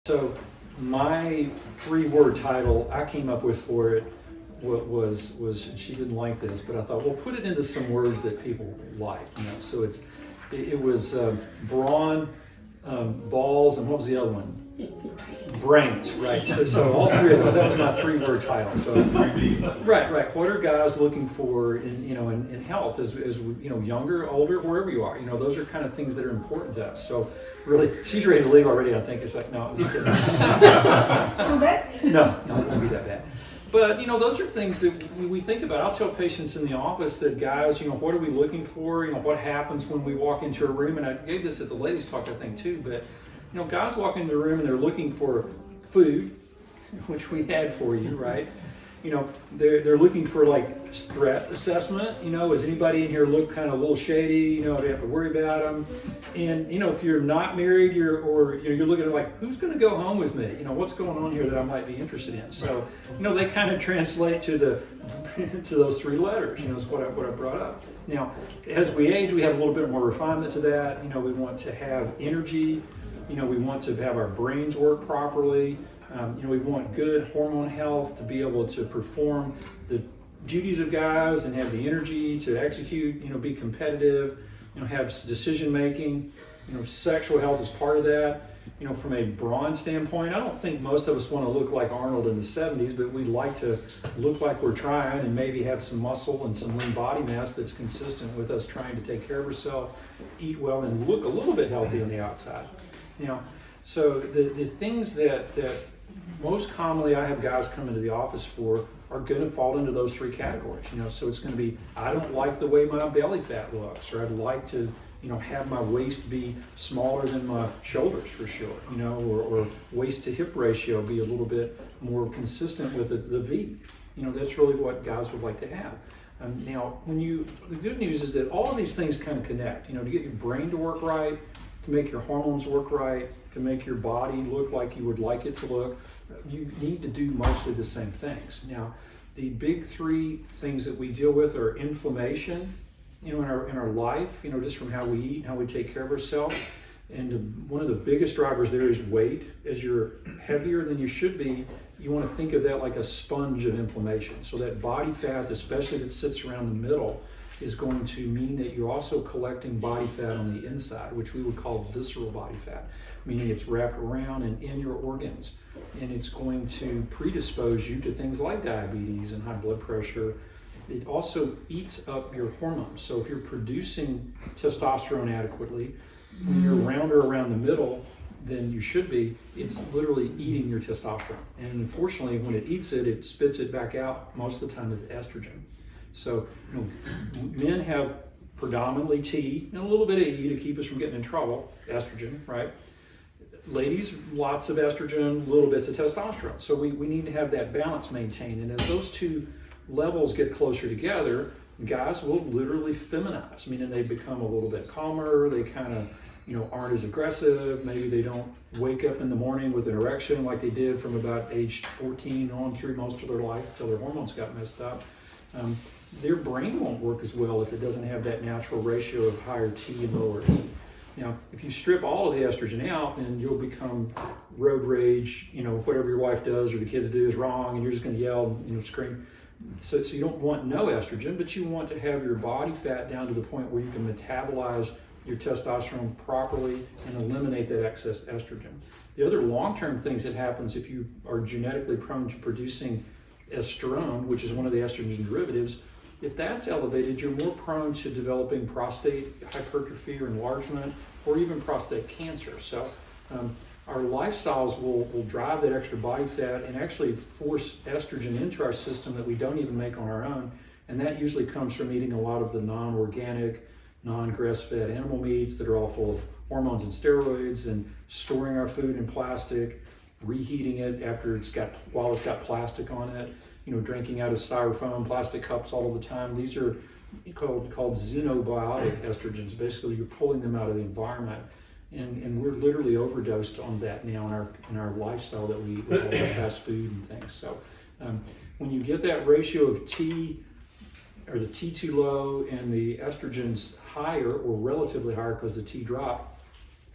So my 3-word title I came up with for it was she didn't like this, but I thought, well, put it into some words that people like, So it was brawn, balls, and what was the other one? Brains, right? So all three of those. That was my 3-word title. So right. What are guys looking for in health as younger, older, wherever you are? Those are kind of things that are important to us. So really, she's ready to leave already. I think it's like, no, I'm just kidding. So that? No, it won't be that bad. But those are things that we think about. I'll tell patients in the office that, guys, what are we looking for? What happens when we walk into a room? And I gave this at the ladies' talk, I think, too. But guys walk into the room and they're looking for food, which we had for you, right? They're looking for like threat assessment. Does anybody in here look kind of a little shady? Do you have to worry about them? And if you're not married, you're looking at like, who's going to go home with me? What's going on here that I might be interested in? So they kind of translate to those 3 letters. Is what I brought up. Now, as we age, we have a little bit more refinement to that. We want to have energy. We want to have our brains work properly. We want good hormone health to be able to perform the duties of guys and have the energy to execute, be competitive, have decision making. Sexual health is part of that. From a brawn standpoint, I don't think most of us want to look like Arnold in the 70s, but we'd like to look like we're trying and maybe have some muscle and some lean body mass that's consistent with us trying to take care of ourselves, eat well, and look a little bit healthy on the outside. So the things that most commonly I have guys come into the office for are going to fall into those 3 categories. So it's going to be, I don't like the way my belly fat looks, or I'd like to, have my waist be smaller than my shoulders for sure, or waist to hip ratio be a little bit more consistent with the V. That's really what guys would like to have. Now, the good news is that all of these things kind of connect, to get your brain to work right, to make your hormones work right, to make your body look like you would like it to look, you need to do mostly the same things. Now, the big 3 things that we deal with are inflammation, in our life, just from how we eat and how we take care of ourselves. And one of the biggest drivers there is weight. As you're heavier than you should be, you want to think of that like a sponge of inflammation. So that body fat, especially that sits around the middle, is going to mean that you're also collecting body fat on the inside, which we would call visceral body fat, meaning it's wrapped around and in your organs. And it's going to predispose you to things like diabetes and high blood pressure. It also eats up your hormones. So if you're producing testosterone adequately, when you're rounder around the middle than you should be, it's literally eating your testosterone. And unfortunately, when it eats it, it spits it back out most of the time as estrogen. So, men have predominantly T and a little bit of E to keep us from getting in trouble, estrogen, right? Ladies, lots of estrogen, little bits of testosterone. So we need to have that balance maintained. And as those 2 levels get closer together, guys will literally feminize, meaning they become a little bit calmer, they kind of, aren't as aggressive, maybe they don't wake up in the morning with an erection like they did from about age 14 on through most of their life until their hormones got messed up. Their brain won't work as well if it doesn't have that natural ratio of higher T and lower E. Now, if you strip all of the estrogen out, then you'll become road rage, whatever your wife does or the kids do is wrong, and you're just going to yell, scream. So you don't want no estrogen, but you want to have your body fat down to the point where you can metabolize your testosterone properly and eliminate that excess estrogen. The other long-term things that happens if you are genetically prone to producing estrone, which is one of the estrogen derivatives, if that's elevated, you're more prone to developing prostate hypertrophy or enlargement, or even prostate cancer. So our lifestyles will drive that extra body fat and actually force estrogen into our system that we don't even make on our own. And that usually comes from eating a lot of the non-organic, non-grass-fed animal meats that are all full of hormones and steroids, and storing our food in plastic, reheating it while it's got plastic on it, drinking out of styrofoam, plastic cups all of the time. These are called xenobiotic estrogens. Basically, you're pulling them out of the environment. And we're literally overdosed on that now in our lifestyle that we eat with all the fast food and things. So when you get that ratio of T, or the T2 low and the estrogens higher or relatively higher because the T dropped,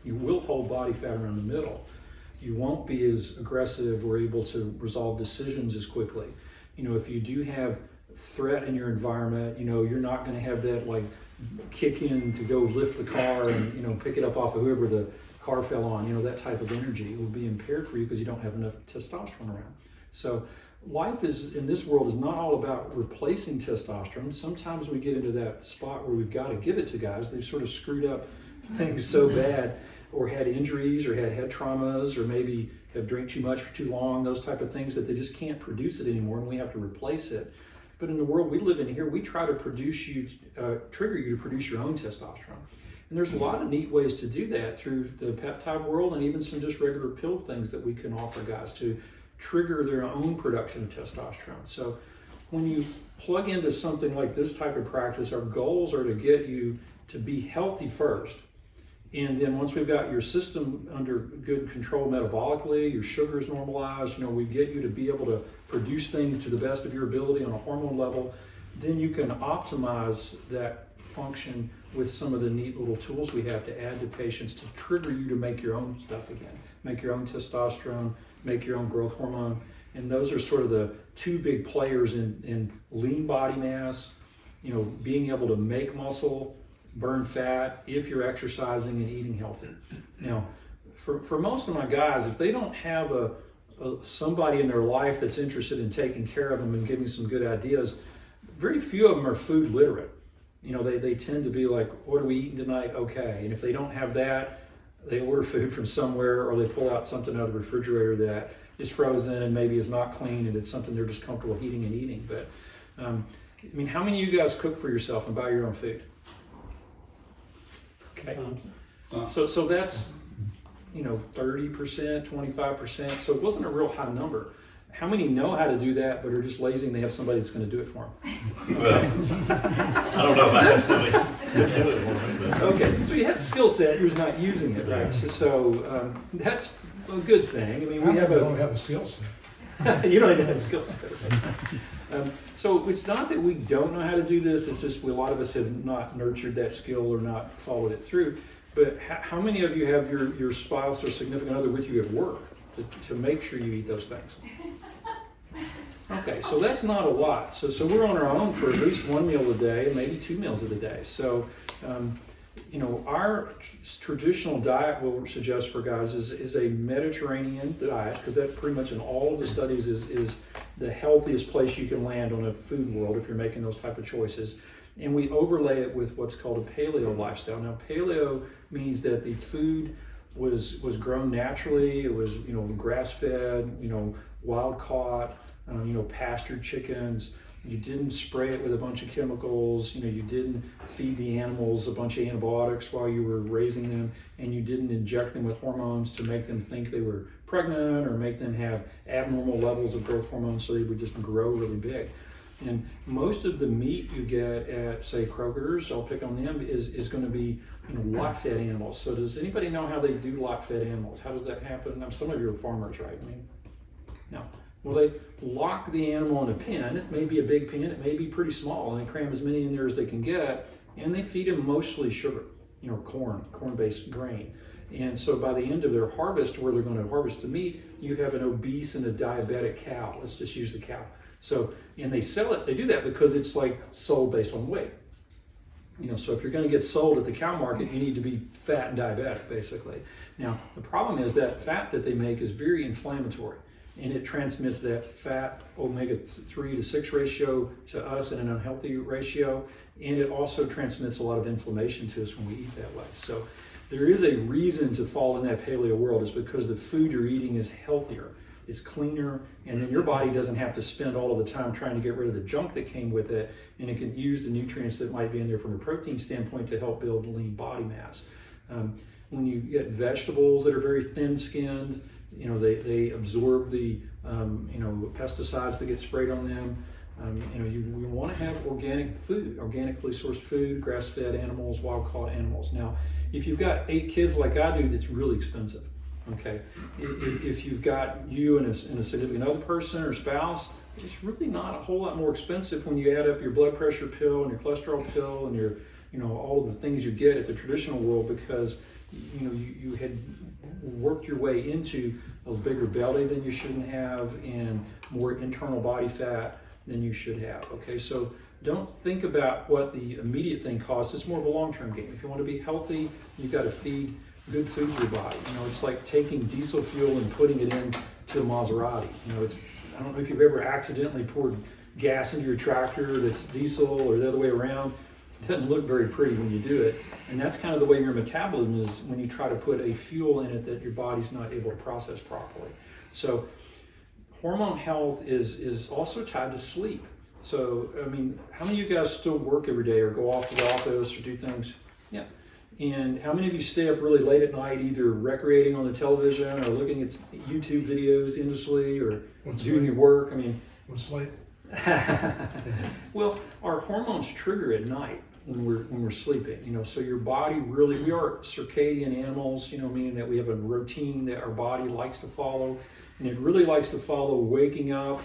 you will hold body fat around the middle. you won't be as aggressive or able to resolve decisions as quickly. If you do have threat in your environment, you're not going to have that like kick in to go lift the car and pick it up off of whoever the car fell on. That type of energy will be impaired for you because you don't have enough testosterone around. So life in this world is not all about replacing testosterone. Sometimes we get into that spot where we've got to give it to guys. They've sort of screwed up things so bad, or had injuries, or had head traumas, or maybe have drank too much for too long, those type of things, that they just can't produce it anymore and we have to replace it. But in the world we live in here, we try to trigger you to produce your own testosterone. And there's a lot of neat ways to do that through the peptide world, and even some just regular pill things that we can offer guys to trigger their own production of testosterone. So when you plug into something like this type of practice, our goals are to get you to be healthy first. And then once we've got your system under good control metabolically, your sugars normalized, we get you to be able to produce things to the best of your ability on a hormone level, then you can optimize that function with some of the neat little tools we have to add to patients to trigger you to make your own stuff again, make your own testosterone, make your own growth hormone. And those are sort of the two big players in lean body mass, being able to make muscle, burn fat if you're exercising and eating healthy. Now, for most of my guys, if they don't have somebody in their life that's interested in taking care of them and giving some good ideas, very few of them are food literate. They tend to be like, what are we eating tonight? Okay. And if they don't have that, they order food from somewhere, or they pull out something out of the refrigerator that is frozen and maybe is not clean, and it's something they're just comfortable heating and eating. But how many of you guys cook for yourself and buy your own food? Okay. So that's 30%, 25%. So it wasn't a real high number. How many know how to do that but are just lazy and they have somebody that's going to do it for them? Well, I don't know if I have somebody to do it for me. But. Okay, so you have skill set, you're just not using it, right? So that's a good thing. We don't have a skill set. You don't even have a skill set. So it's not that we don't know how to do this, it's just a lot of us have not nurtured that skill or not followed it through. But how many of you have your spouse or significant other with you at work to make sure you eat those things? Okay, so that's not a lot. So we're on our own for at least one meal a day, maybe 2 meals of the day. So, our traditional diet, we'll suggest for guys, is a Mediterranean diet, because that pretty much in all of the studies is the healthiest place you can land on a food world if you're making those type of choices. And we overlay it with what's called a Paleo Lifestyle. Now, Paleo means that the food was grown naturally. It was, grass-fed, wild caught, pastured chickens. You didn't spray it with a bunch of chemicals. You didn't feed the animals a bunch of antibiotics while you were raising them, and you didn't inject them with hormones to make them think they were pregnant or make them have abnormal levels of growth hormones so they would just grow really big. And most of the meat you get at, say, Kroger's, I'll pick on them, is going to be lot-fed animals. So does anybody know how they do lot-fed animals? How does that happen? Now, some of you are farmers, right? No. Well, they lock the animal in a pen. It may be a big pen, it may be pretty small, and they cram as many in there as they can get, and they feed them mostly sugar, corn-based grain. And so by the end of their harvest, where they're going to harvest the meat, you have an obese and a diabetic cow. Let's just use the cow. So, and they sell it, they do that because it's like sold based on weight. So if you're going to get sold at the cow market, you need to be fat and diabetic, basically. Now, the problem is that fat that they make is very inflammatory, and it transmits that fat omega-3 to 6 ratio to us in an unhealthy ratio, and it also transmits a lot of inflammation to us when we eat that way. So there is a reason to fall in that paleo world, is because the food you're eating is healthier, it's cleaner, and then your body doesn't have to spend all of the time trying to get rid of the junk that came with it, and it can use the nutrients that might be in there from a protein standpoint to help build lean body mass. When you get vegetables that are very thin-skinned, they absorb the pesticides that get sprayed on them. You want to have organic food, organically sourced food, grass-fed animals, wild-caught animals. Now, if you've got 8 kids like I do, that's really expensive. Okay, if you've got you and a significant other person or spouse, it's really not a whole lot more expensive when you add up your blood pressure pill and your cholesterol pill and your all of the things you get at the traditional world, because you had worked your way into a bigger belly than you shouldn't have and more internal body fat than you should have. Okay, so don't think about what the immediate thing costs. It's more of a long-term game. If you want to be healthy, you've got to feed good food to your body. You know, it's like taking diesel fuel and putting it into a Maserati. You know, I don't know if you've ever accidentally poured gas into your tractor that's diesel or the other way around. It doesn't look very pretty when you do it. And that's kind of the way your metabolism is when you try to put a fuel in it that your body's not able to process properly. So hormone health is also tied to sleep. So, I mean, how many of you guys still work every day or go off to the office or do things? Yeah. And how many of you stay up really late at night, either recreating on the television or looking at YouTube videos endlessly or doing your work? I mean, What's late? well, our hormones trigger at night when we're sleeping. You know, so your body really, we are circadian animals. You know, meaning that we have a routine that our body likes to follow, and it really likes to follow waking up,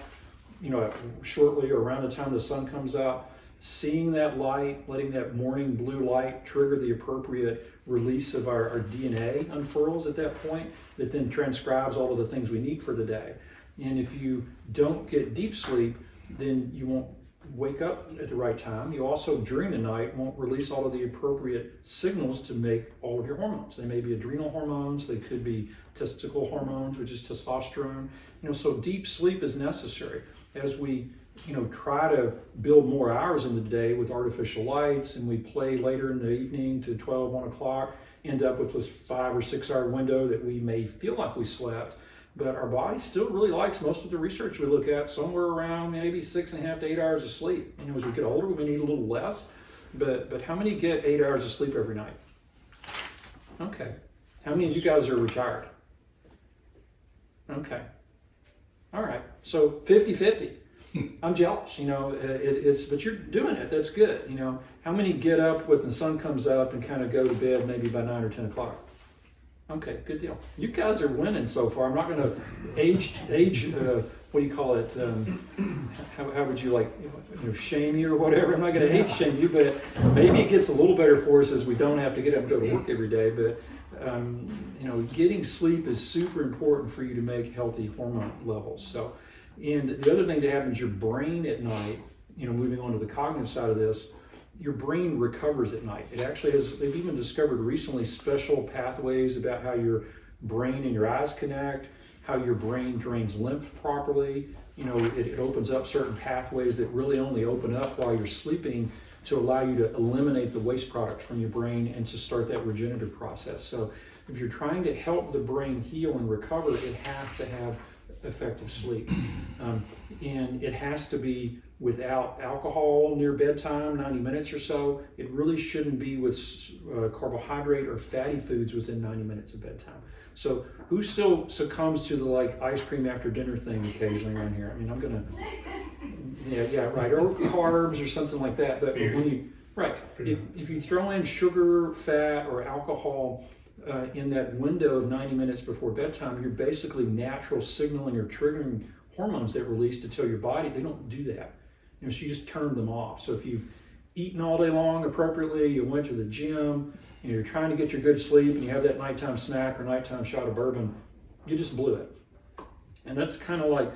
you know, shortly or around the time the sun comes up, seeing that light, letting that morning blue light trigger the appropriate release of our DNA unfurls at that point, that then transcribes all of the things we need for the day. And if you don't get deep sleep, then you won't wake up at the right time. You also, during the night, won't release all of the appropriate signals to make all of your hormones. They may be adrenal hormones, they could be testicle hormones, which is testosterone. You know, so deep sleep is necessary. As we, you know, try to build more hours in the day with artificial lights, and we play later in the evening to 12, 1 o'clock, end up with this 5 or 6 hour window that we may feel like we slept, but our body still really likes, most of the research we look at, somewhere around maybe 6.5 to 8 hours of sleep. You know, as we get older, we need a little less, but how many get 8 hours of sleep every night? Okay. How many of you guys are retired? Okay. All right. So 50-50. I'm jealous, you know, but you're doing it. That's good. You know, how many get up when the sun comes up and kind of go to bed maybe by 9 or 10 o'clock? Okay, good deal. You guys are winning so far. I'm not going to age. What do you call it? How would you like, you know, shame you or whatever? I'm not going to age shame you, but maybe it gets a little better for us as we don't have to get up and go to work every day. But you know, getting sleep is super important for you to make healthy hormone levels. So, and the other thing that happens, your brain at night. You know, moving on to the cognitive side of this. Your brain recovers at night. It actually has, they've even discovered recently special pathways about how your brain and your eyes connect, how your brain drains lymph properly. You know, it opens up certain pathways that really only open up while you're sleeping to allow you to eliminate the waste products from your brain and to start that regenerative process. So if you're trying to help the brain heal and recover, it has to have effective sleep. And it has to be without alcohol near bedtime, 90 minutes or so. It really shouldn't be with carbohydrate or fatty foods within 90 minutes of bedtime. So who still succumbs to the like ice cream after dinner thing occasionally around here? I mean, I'm gonna, yeah, right, or carbs or something like that. But when you, right, if you throw in sugar, fat, or alcohol in that window of 90 minutes before bedtime, you're basically natural signaling or triggering hormones that release to tell your body they don't do that. You know, so you just turn them off. So if you've eaten all day long appropriately, you went to the gym, and you're trying to get your good sleep, and you have that nighttime snack or nighttime shot of bourbon, you just blew it. And that's kind of like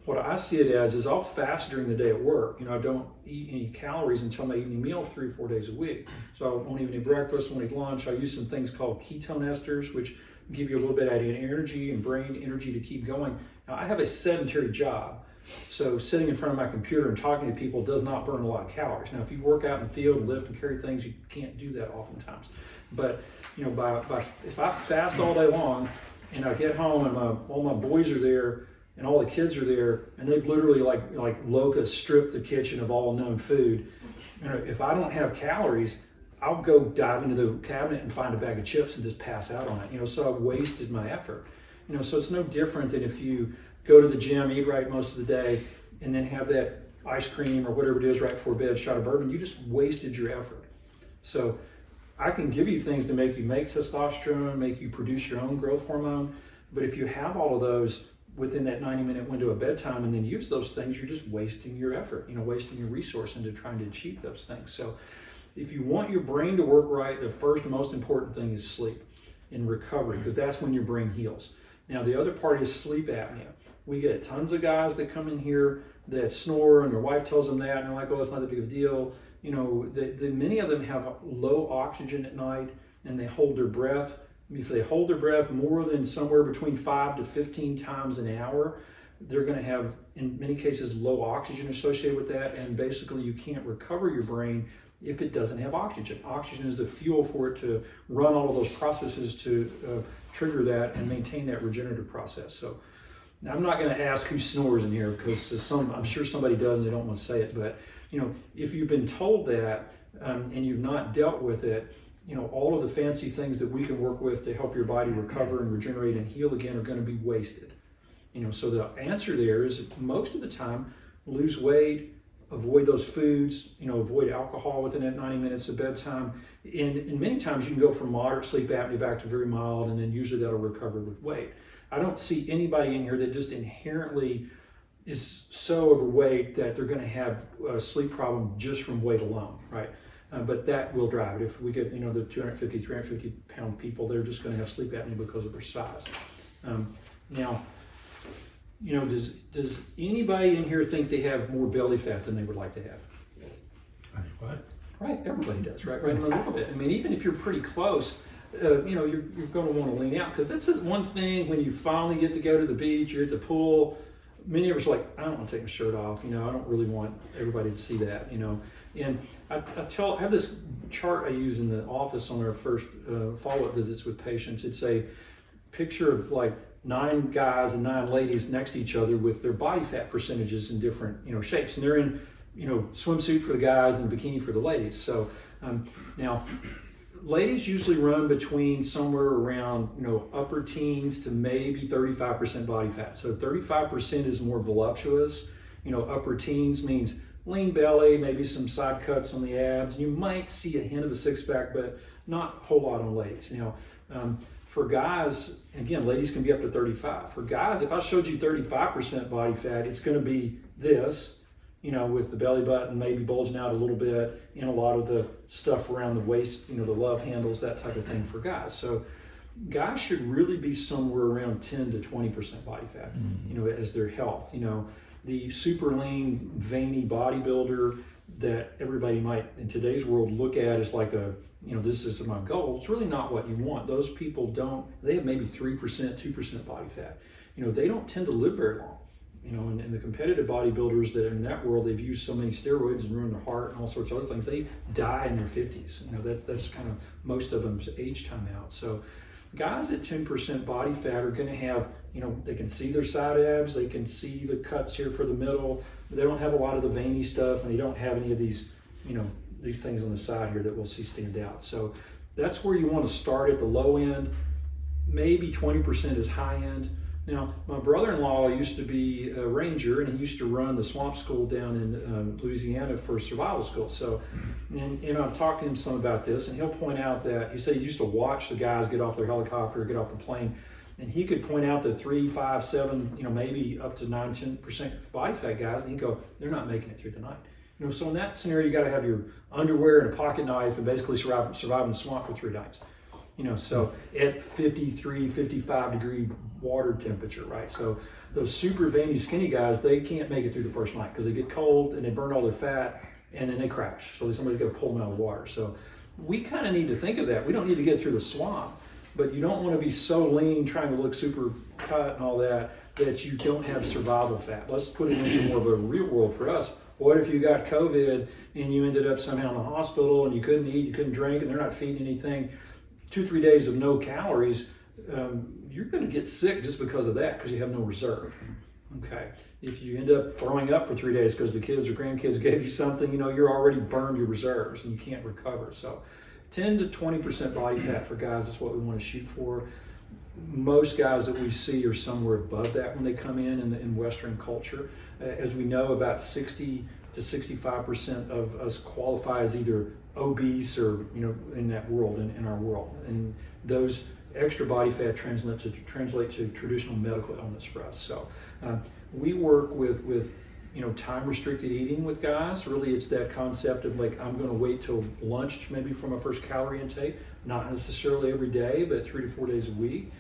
what I see it as is I'll fast during the day at work. You know, I don't eat any calories until my evening meal 3 or 4 days a week. So I won't eat any breakfast, won't eat lunch. I use some things called ketone esters, which give you a little bit of energy and brain energy to keep going. Now, I have a sedentary job, so sitting in front of my computer and talking to people does not burn a lot of calories. Now, if you work out in the field and lift and carry things, you can't do that oftentimes. But, you know, if I fast all day long and I get home and all my boys are there and all the kids are there and they've literally like locusts stripped the kitchen of all known food, you know, if I don't have calories, I'll go dive into the cabinet and find a bag of chips and just pass out on it. You know, so I've wasted my effort. You know, so it's no different than if you go to the gym, eat right most of the day, and then have that ice cream or whatever it is right before bed, shot of bourbon. You just wasted your effort. So I can give you things to make you make testosterone, make you produce your own growth hormone. But if you have all of those within that 90-minute window of bedtime and then use those things, you're just wasting your effort, you know, wasting your resource into trying to achieve those things. So if you want your brain to work right, the first and most important thing is sleep. in recovery, because that's when your brain heals. Now, the other part is sleep apnea. We get tons of guys that come in here that snore, and their wife tells them that, and they're like, oh, it's not that big of a deal. You know, many of them have low oxygen at night, and they hold their breath. If they hold their breath more than somewhere between 5 to 15 times an hour, they're going to have, in many cases, low oxygen associated with that, and basically you can't recover your brain if it doesn't have oxygen. Oxygen is the fuel for it to run all of those processes to trigger that and maintain that regenerative process. So now, I'm not going to ask who snores in here, because I'm sure somebody does and they don't want to say it, but you know, if you've been told that and you've not dealt with it, you know, all of the fancy things that we can work with to help your body recover and regenerate and heal again are going to be wasted. You know, so the answer there is most of the time, lose weight, avoid those foods, you know, avoid alcohol within that 90 minutes of bedtime. And many times you can go from moderate sleep apnea back to very mild, and then usually that'll recover with weight. I don't see anybody in here that just inherently is so overweight that they're going to have a sleep problem just from weight alone, right? But that will drive it. If we get, you know, the 250, 350 pound people, they're just going to have sleep apnea because of their size. Now, you know, does anybody in here think they have more belly fat than they would like to have? I think what? Right, everybody does, right? Right, a little bit. I mean, even if you're pretty close, you know, you're going to want to lean out, because that's the one thing when you finally get to go to the beach, you're at the pool. Many of us are like, I don't want to take my shirt off. You know, I don't really want everybody to see that. You know, and I have this chart I use in the office on our first follow-up visits with patients. It's a picture of like 9 guys and 9 ladies next to each other with their body fat percentages in different, you know, shapes, and they're in, you know, swimsuit for the guys and bikini for the ladies. So now, ladies usually run between somewhere around, you know, upper teens to maybe 35% body fat. So 35% is more voluptuous. You know, upper teens means lean belly, maybe some side cuts on the abs. You might see a hint of a six-pack, but not a whole lot on ladies. You know, for guys, again, ladies can be up to 35. For guys, if I showed you 35% body fat, it's going to be this, you know, with the belly button maybe bulging out a little bit, and a lot of the stuff around the waist, you know, the love handles, that type of thing for guys. So guys should really be somewhere around 10 to 20% body fat, you know, as their health. You know, the super lean, veiny bodybuilder that everybody might in today's world look at as like a, you know, this is my goal. It's really not what you want. Those people they have maybe 3%, 2% body fat. You know, they don't tend to live very long. You know, and the competitive bodybuilders that are in that world, they've used so many steroids and ruined their heart and all sorts of other things. They die in their 50s. You know, that's kind of most of them's age time out. So guys at 10% body fat are going to have, you know, they can see their side abs, they can see the cuts here for the middle. They don't have a lot of the veiny stuff, and they don't have any of these, you know, these things on the side here that we'll see stand out. So that's where you want to start at the low end. Maybe 20% is high end. Now, my brother-in-law used to be a ranger, and he used to run the swamp school down in Louisiana for survival school. So, and I've talked to him some about this, and he'll point out that he said he used to watch the guys get off their helicopter, get off the plane, and he could point out the 3, 5, 7, you know, maybe up to 9, 10% body fat guys, and he'd go, they're not making it through the night. You know, so in that scenario, you got to have your underwear and a pocket knife and basically survive in the swamp for 3 nights. You know, so at 53, 55 degree water temperature, right? So those super veiny, skinny guys, they can't make it through the first night because they get cold and they burn all their fat, and then they crash. So somebody's got to pull them out of the water. So we kind of need to think of that. We don't need to get through the swamp, but you don't want to be so lean, trying to look super cut and all that, that you don't have survival fat. Let's put it into more of a real world for us. What if you got COVID and you ended up somehow in the hospital and you couldn't eat, you couldn't drink, and they're not feeding anything? 2-3 days of no calories, you're going to get sick just because of that, because you have no reserve. Okay. If you end up throwing up for 3 days because the kids or grandkids gave you something, you know, you're already burned your reserves and you can't recover. So 10 to 20% body fat for guys is what we want to shoot for. Most guys that we see are somewhere above that when they come in Western culture. As we know, about 60 to 65% of us qualify as either obese or, you know, in that world, in our world. And those extra body fat translate to traditional medical illness for us. So we work with you know, time restricted eating with guys. Really, it's that concept of like, I'm going to wait till lunch maybe from a first calorie intake. not necessarily every day, but 3 to 4 days a week.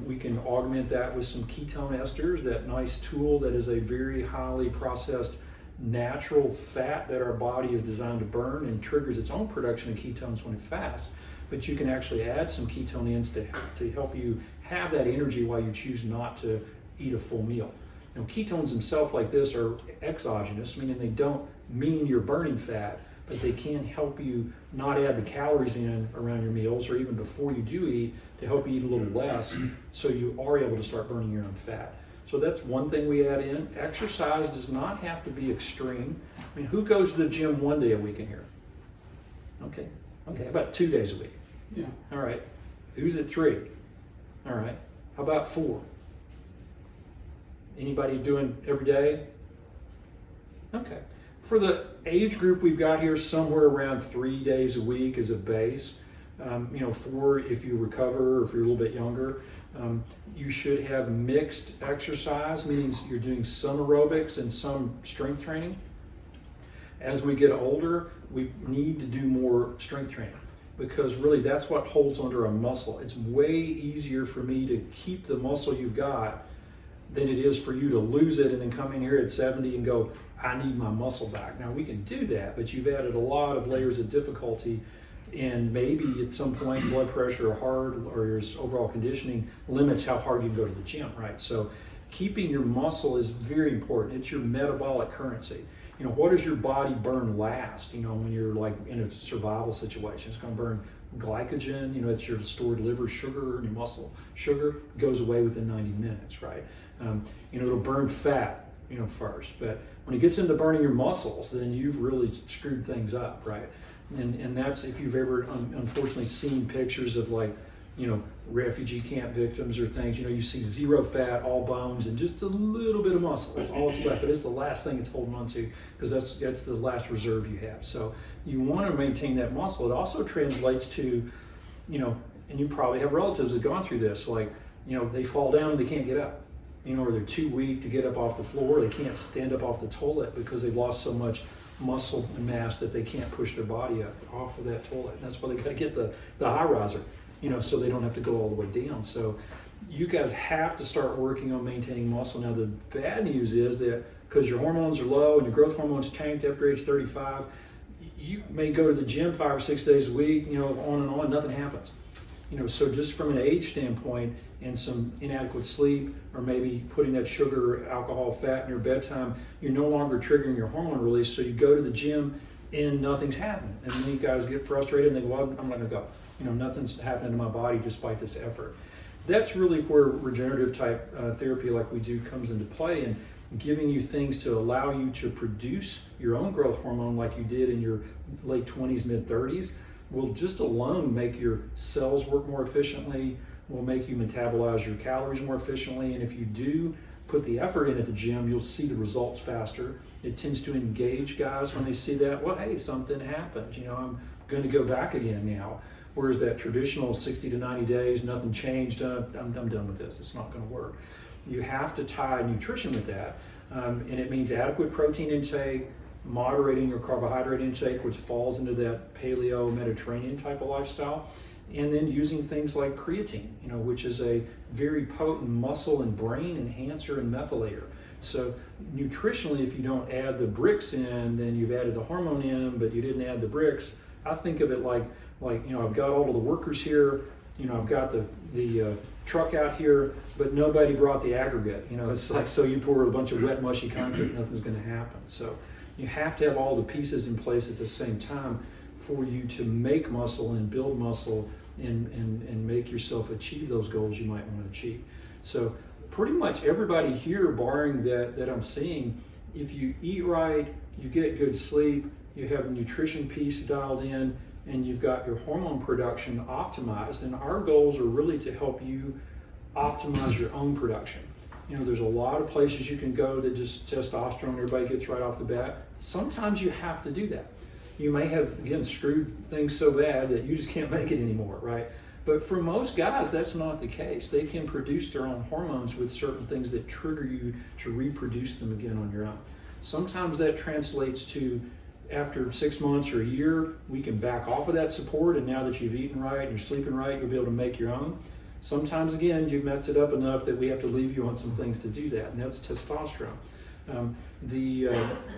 We can augment that with some ketone esters, that nice tool that is a very highly processed natural fat that our body is designed to burn and triggers its own production of ketones when it fasts. But you can actually add some ketone ins to help you have that energy while you choose not to eat a full meal. Now, ketones themselves like this are exogenous, meaning they don't mean you're burning fat, but they can help you not add the calories in around your meals or even before you do eat to help you eat a little less so you are able to start burning your own fat. So that's one thing we add in. Exercise does not have to be extreme. I mean, who goes to the gym 1 day a week in here? Okay, about 2 days a week. Yeah. All right, who's at 3? All right, how about 4? Anybody doing every day? Okay. For the age group we've got here, somewhere around 3 days a week is a base. 4 if you recover or if you're a little bit younger. You should have mixed exercise, meaning you're doing some aerobics and some strength training. As we get older, we need to do more strength training because really that's what holds onto our muscle. It's way easier for me to keep the muscle you've got than it is for you to lose it and then come in here at 70 and go, I need my muscle back. Now we can do that, but you've added a lot of layers of difficulty, and maybe at some point blood pressure or heart or your overall conditioning limits how hard you can go to the gym, right? So keeping your muscle is very important. It's your metabolic currency. What does your body burn last? When you're like in a survival situation, it's going to burn glycogen. It's your stored liver sugar and your muscle sugar goes away within 90 minutes, right? It'll burn fat, first, but when it gets into burning your muscles, then you've really screwed things up, right? And that's if you've ever unfortunately seen pictures of refugee camp victims or things, you see zero fat, all bones, and just a little bit of muscle. That's all it's left, but it's the last thing it's holding on to because that's the last reserve you have. So you want to maintain that muscle. It also translates to, and you probably have relatives that have gone through this, they fall down and they can't get up, or they're too weak to get up off the floor. They can't stand up off the toilet because they've lost so much muscle and mass that they can't push their body up off of that toilet. And that's why they got to get the high riser, so they don't have to go all the way down. So you guys have to start working on maintaining muscle. Now the bad news is that because your hormones are low and your growth hormones tanked after age 35, you may go to the gym 5 or 6 days a week, on and on, nothing happens. So just from an age standpoint and some inadequate sleep or maybe putting that sugar, alcohol, fat in your bedtime, you're no longer triggering your hormone release. So you go to the gym and nothing's happening. And then you guys get frustrated and they go, well, I'm not gonna go. Nothing's happening to my body despite this effort. That's really where regenerative type therapy like we do comes into play, and giving you things to allow you to produce your own growth hormone like you did in your late 20s, mid 30s will just alone make your cells work more efficiently, will make you metabolize your calories more efficiently. And if you do put the effort in at the gym, you'll see the results faster. It tends to engage guys when they see that, well, hey, something happened. I'm going to go back again now. Whereas that traditional 60 to 90 days, nothing changed, I'm done with this. It's not going to work. You have to tie nutrition with that. And it means adequate protein intake, moderating your carbohydrate intake, which falls into that Paleo Mediterranean type of lifestyle, and then using things like creatine, which is a very potent muscle and brain enhancer and methylator. So nutritionally, if you don't add the bricks in, then you've added the hormone in, but you didn't add the bricks. I think of it like I've got all of the workers here, I've got the truck out here, but nobody brought the aggregate. It's like, so you pour a bunch of wet, mushy concrete, nothing's going to happen. So you have to have all the pieces in place at the same time for you to make muscle and build muscle and make yourself achieve those goals you might want to achieve. So pretty much everybody here, barring that I'm seeing, if you eat right, you get good sleep, you have a nutrition piece dialed in, and you've got your hormone production optimized, and our goals are really to help you optimize your own production. There's a lot of places you can go that just testosterone everybody gets right off the bat. Sometimes you have to do that. You may have, again, screwed things so bad that you just can't make it anymore, right? But for most guys, that's not the case. They can produce their own hormones with certain things that trigger you to reproduce them again on your own. Sometimes that translates to after 6 months or a year, we can back off of that support, and now that you've eaten right and you're sleeping right, you'll be able to make your own. Sometimes, again, you've messed it up enough that we have to leave you on some things to do that, and that's testosterone. The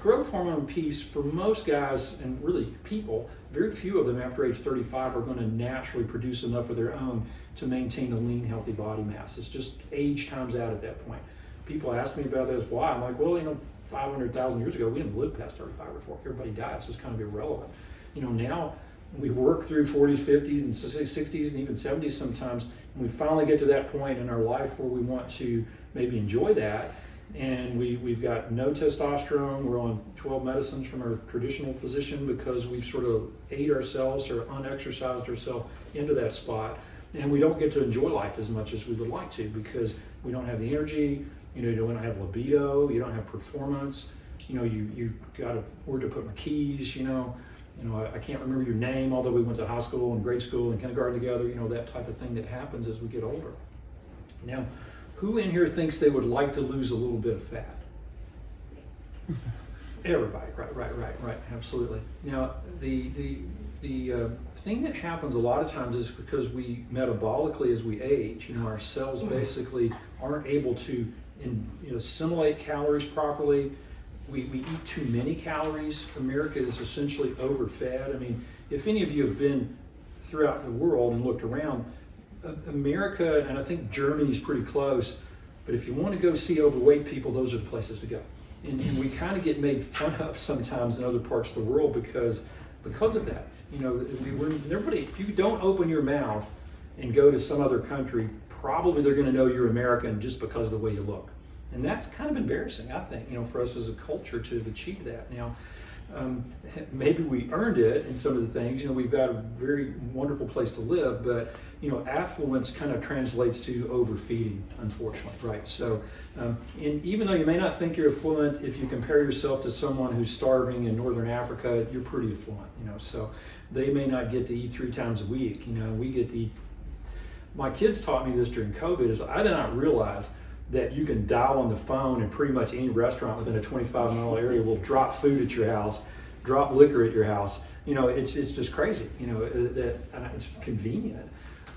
growth hormone piece, for most guys, and really people, very few of them after age 35 are going to naturally produce enough of their own to maintain a lean, healthy body mass. It's just age times out at that point. People ask me about this, why? I'm like, well, 500,000 years ago, we didn't live past 35 or 40. Everybody died, so it's kind of irrelevant. Now we work through 40s, 50s, and 60s, and even 70s sometimes, and we finally get to that point in our life where we want to maybe enjoy that, and we've got no testosterone. We're on 12 medicines from our traditional physician because we've sort of ate ourselves or unexercised ourselves into that spot, and we don't get to enjoy life as much as we would like to because we don't have the energy. You don't have libido, you don't have performance, you got where to put my keys, I can't remember your name, although we went to high school and grade school and kindergarten together, that type of thing that happens as we get older. Now, who in here thinks they would like to lose a little bit of fat? Everybody, right, absolutely. Now, the thing that happens a lot of times is because we metabolically, as we age, our cells basically aren't able to assimilate calories properly. We eat too many calories. America is essentially overfed. If any of you have been throughout the world and looked around, America, and I think Germany's pretty close, but if you want to go see overweight people, those are the places to go. And we kind of get made fun of sometimes in other parts of the world because of that. Everybody, if you don't open your mouth and go to some other country, probably they're going to know you're American just because of the way you look. And that's kind of embarrassing, I think, for us as a culture to have achieved that. Now, maybe we earned it in some of the things. We've got a very wonderful place to live, but, affluence kind of translates to overfeeding, unfortunately, right? So, and even though you may not think you're affluent, if you compare yourself to someone who's starving in Northern Africa, you're pretty affluent, so they may not get to eat 3 times a week. We get to eat. My kids taught me this during COVID, is I did not realize that you can dial on the phone and pretty much any restaurant within a 25-mile area will drop food at your house, drop liquor at your house. It's just crazy, that it's convenient,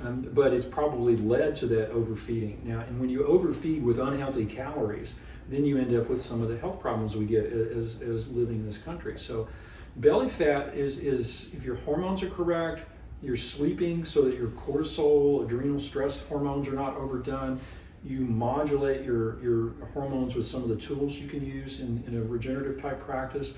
but it's probably led to that overfeeding. Now, and when you overfeed with unhealthy calories, then you end up with some of the health problems we get as living in this country. So belly fat is if your hormones are correct, you're sleeping so that your cortisol, adrenal stress hormones are not overdone. You modulate your hormones with some of the tools you can use in a regenerative type practice.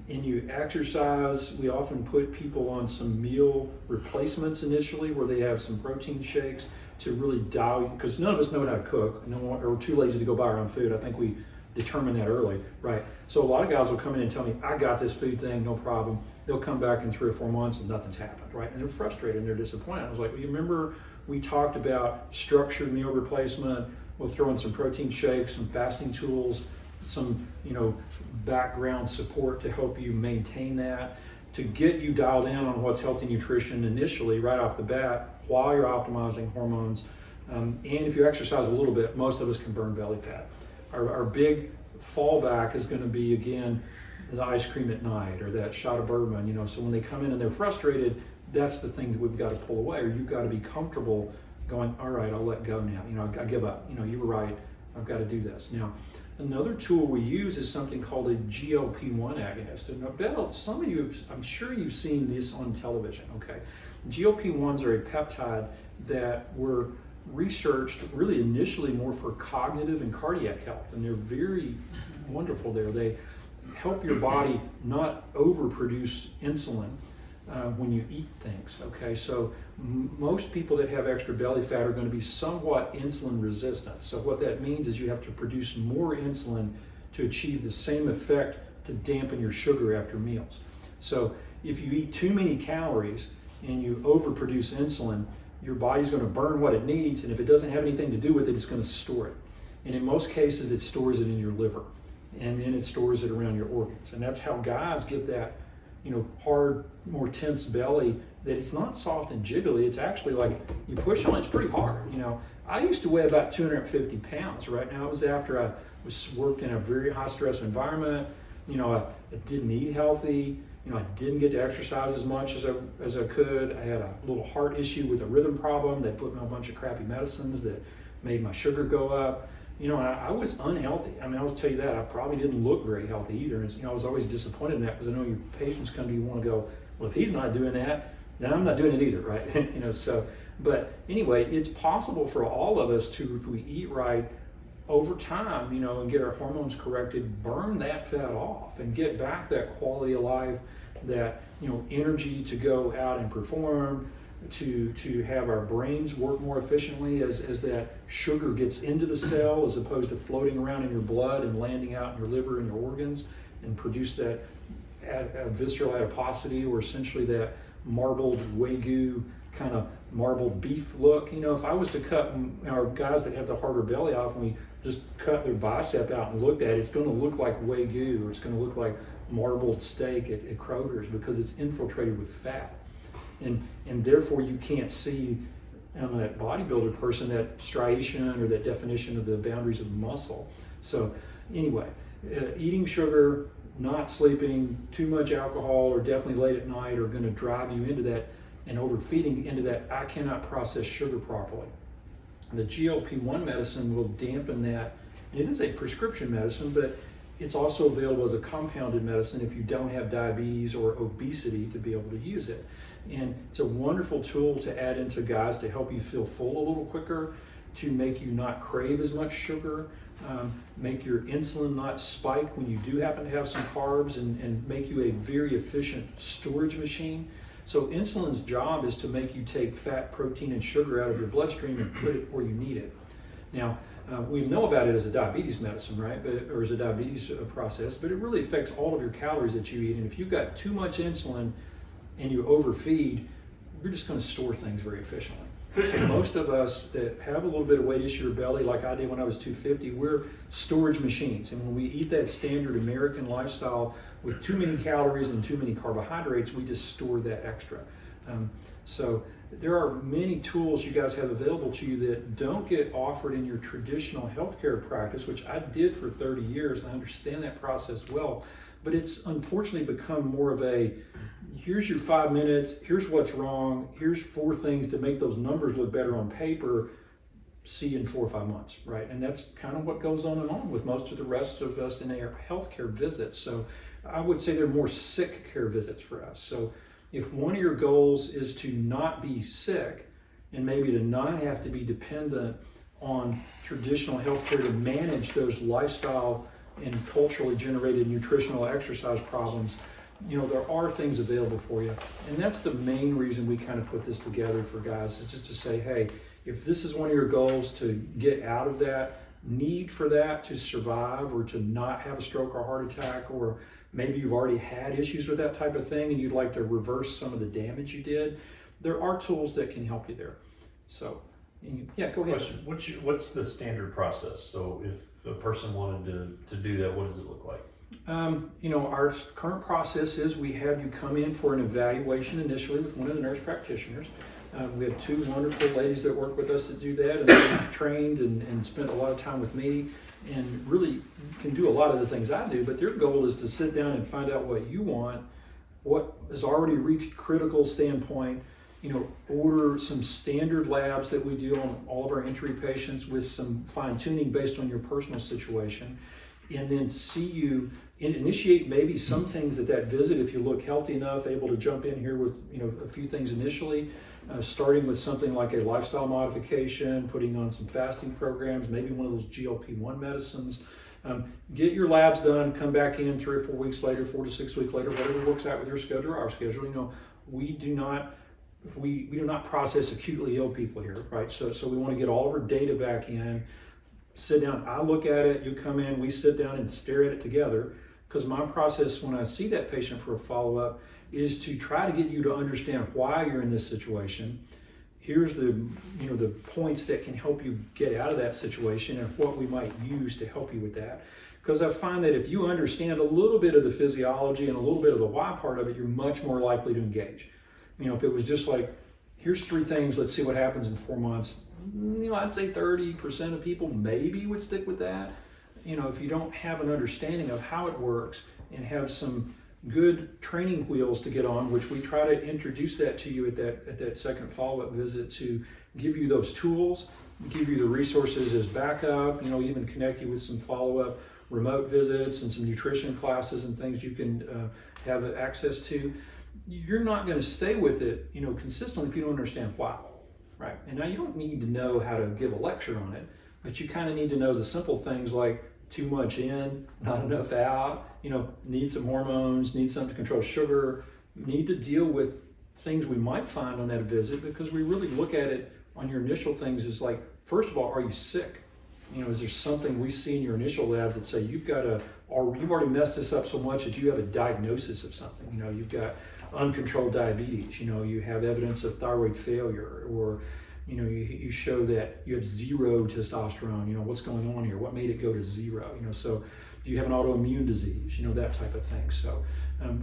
And you exercise. We often put people on some meal replacements initially where they have some protein shakes to really dial, because none of us know how to cook, or we're too lazy to go buy our own food. I think we determined that early, right? So a lot of guys will come in and tell me, I got this food thing, no problem. They'll come back in 3 or 4 months and nothing's happened, right? And they're frustrated and they're disappointed. I was like, well, you remember we talked about structured meal replacement. We'll throw in some protein shakes, some fasting tools, some background support to help you maintain that, to get you dialed in on what's healthy nutrition initially right off the bat while you're optimizing hormones. And if you exercise a little bit, most of us can burn belly fat. Our big fallback is going to be, again, the ice cream at night or that shot of bourbon. So when they come in and they're frustrated, that's the thing that we've got to pull away, or you've got to be comfortable going, all right, I'll let go now. I give up. You were right. I've got to do this. Now, another tool we use is something called a Gop1 agonist. And I bet some of you, I'm sure you've seen this on television, okay? GLP-1s are a peptide that were researched really initially more for cognitive and cardiac health, and they're very wonderful there. They help your body not overproduce insulin when you eat things, okay? So most people that have extra belly fat are going to be somewhat insulin resistant. So what that means is you have to produce more insulin to achieve the same effect to dampen your sugar after meals. So if you eat too many calories and you overproduce insulin, your body's going to burn what it needs, and if it doesn't have anything to do with it, it's going to store it. And in most cases, it stores it in your liver, and then it stores it around your organs. And that's how guys get that, hard, more tense belly, that it's not soft and jiggly. It's actually like you push on it, it's pretty hard. I used to weigh about 250 pounds. Right now, it was after I worked in a very high stress environment. I didn't eat healthy. I didn't get to exercise as much as I could. I had a little heart issue with a rhythm problem. They put me on a bunch of crappy medicines that made my sugar go up. I was unhealthy. I mean, I will tell you that. I probably didn't look very healthy either. And, I was always disappointed in that because I know your patients come to you and want to go, well, if he's not doing that, then I'm not doing it either, right? But anyway, it's possible for all of us to, if we eat right over time, and get our hormones corrected, burn that fat off and get back that quality of life, that, energy to go out and perform, to have our brains work more efficiently as that sugar gets into the cell as opposed to floating around in your blood and landing out in your liver and your organs and produce that visceral adiposity, or essentially that marbled Wagyu kind of marbled beef look. If I was to cut our guys that have the harder belly off and we just cut their bicep out and looked at it, it's going to look like Wagyu, or it's going to look like marbled steak at Kroger's, because it's infiltrated with fat. And therefore you can't see on that bodybuilder person that striation or that definition of the boundaries of muscle. So anyway, eating sugar, not sleeping, too much alcohol, or definitely late at night are going to drive you into that, and overfeeding into that I cannot process sugar properly. The GLP-1 medicine will dampen that. It is a prescription medicine, but it's also available as a compounded medicine if you don't have diabetes or obesity to be able to use it. And it's a wonderful tool to add into guys to help you feel full a little quicker, to make you not crave as much sugar, make your insulin not spike when you do happen to have some carbs, and make you a very efficient storage machine. So insulin's job is to make you take fat, protein, and sugar out of your bloodstream and put it where you need it. Now, we know about it as a diabetes medicine, right? Or as a diabetes process, but it really affects all of your calories that you eat. And if you've got too much insulin and you overfeed, you're just going to store things very efficiently. So most of us that have a little bit of weight issue or belly, like I did when I was 250, we're storage machines. And when we eat that standard American lifestyle with too many calories and too many carbohydrates, we just store that extra. So there are many tools you guys have available to you that don't get offered in your traditional healthcare practice, which I did for 30 years, and I understand that process well. But it's unfortunately become more of a, here's your 5 minutes, here's what's wrong, here's 4 things to make those numbers look better on paper, see you in 4 or 5 months, right? And that's kind of what goes on and on with most of the rest of us in our healthcare visits. So I would say they're more sick care visits for us. So if one of your goals is to not be sick, and maybe to not have to be dependent on traditional healthcare to manage those lifestyle and culturally generated nutritional exercise problems, there are things available for you. And that's the main reason we kind of put this together for guys, is just to say, hey, if this is one of your goals to get out of that need for that to survive, or to not have a stroke or heart attack, or maybe you've already had issues with that type of thing and you'd like to reverse some of the damage you did, there are tools that can help you there. So, yeah, go ahead. Question. What's the standard process? So if a person wanted to do that, what does it look like? Our current process is we have you come in for an evaluation initially with one of the nurse practitioners. We have 2 wonderful ladies that work with us that do that, and they've trained and spent a lot of time with me, and really can do a lot of the things I do, but their goal is to sit down and find out what you want, what has already reached critical standpoint, order some standard labs that we do on all of our entry patients with some fine tuning based on your personal situation, and then see you initiate maybe some things at that visit if you look healthy enough, able to jump in here with a few things initially, starting with something like a lifestyle modification, putting on some fasting programs, maybe one of those GLP-1 medicines. Get your labs done, come back in 3 or 4 weeks later, 4 to 6 weeks later, whatever works out with your schedule or our schedule. We do not process acutely ill people here, right? So we want to get all of our data back in, sit down, I look at it, you come in, we sit down and stare at it together, because my process when I see that patient for a follow-up is to try to get you to understand why you're in this situation. Here's the points that can help you get out of that situation and what we might use to help you with that. Because I find that if you understand a little bit of the physiology and a little bit of the why part of it, you're much more likely to engage. If it was just like, here's 3 things, let's see what happens in 4 months, I'd say 30% of people maybe would stick with that. If you don't have an understanding of how it works and have some good training wheels to get on, which we try to introduce that to you at that second follow-up visit to give you those tools, give you the resources as backup, even connect you with some follow-up remote visits and some nutrition classes and things you can have access to. You're not going to stay with it, consistently if you don't understand why, right? And now you don't need to know how to give a lecture on it, but you kind of need to know the simple things like too much in, not enough out, need some hormones, need something to control sugar, need to deal with things we might find on that visit, because we really look at it on your initial things as like, first of all, are you sick? Is there something we see in your initial labs that say you've already messed this up so much that you have a diagnosis of something? You've got uncontrolled diabetes, you have evidence of thyroid failure, or you show that you have zero testosterone, what's going on here? What made it go to zero? So do you have an autoimmune disease? That type of thing. So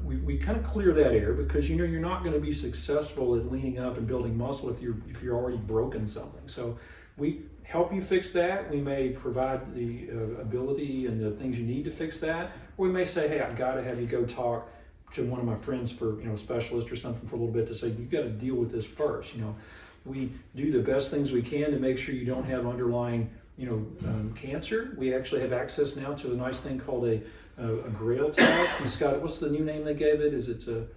we kind of clear that air, because you're not going to be successful at leaning up and building muscle if you're already broken something. So we help you fix that. We may provide the ability and the things you need to fix that. Or we may say, hey, I got to have you go talk to one of my friends for a specialist or something for a little bit to say, you got to deal with this first. We do the best things we can to make sure you don't have underlying cancer. We actually have access now to a nice thing called a Grail test. And Scott, what's the new name they gave it? Is it a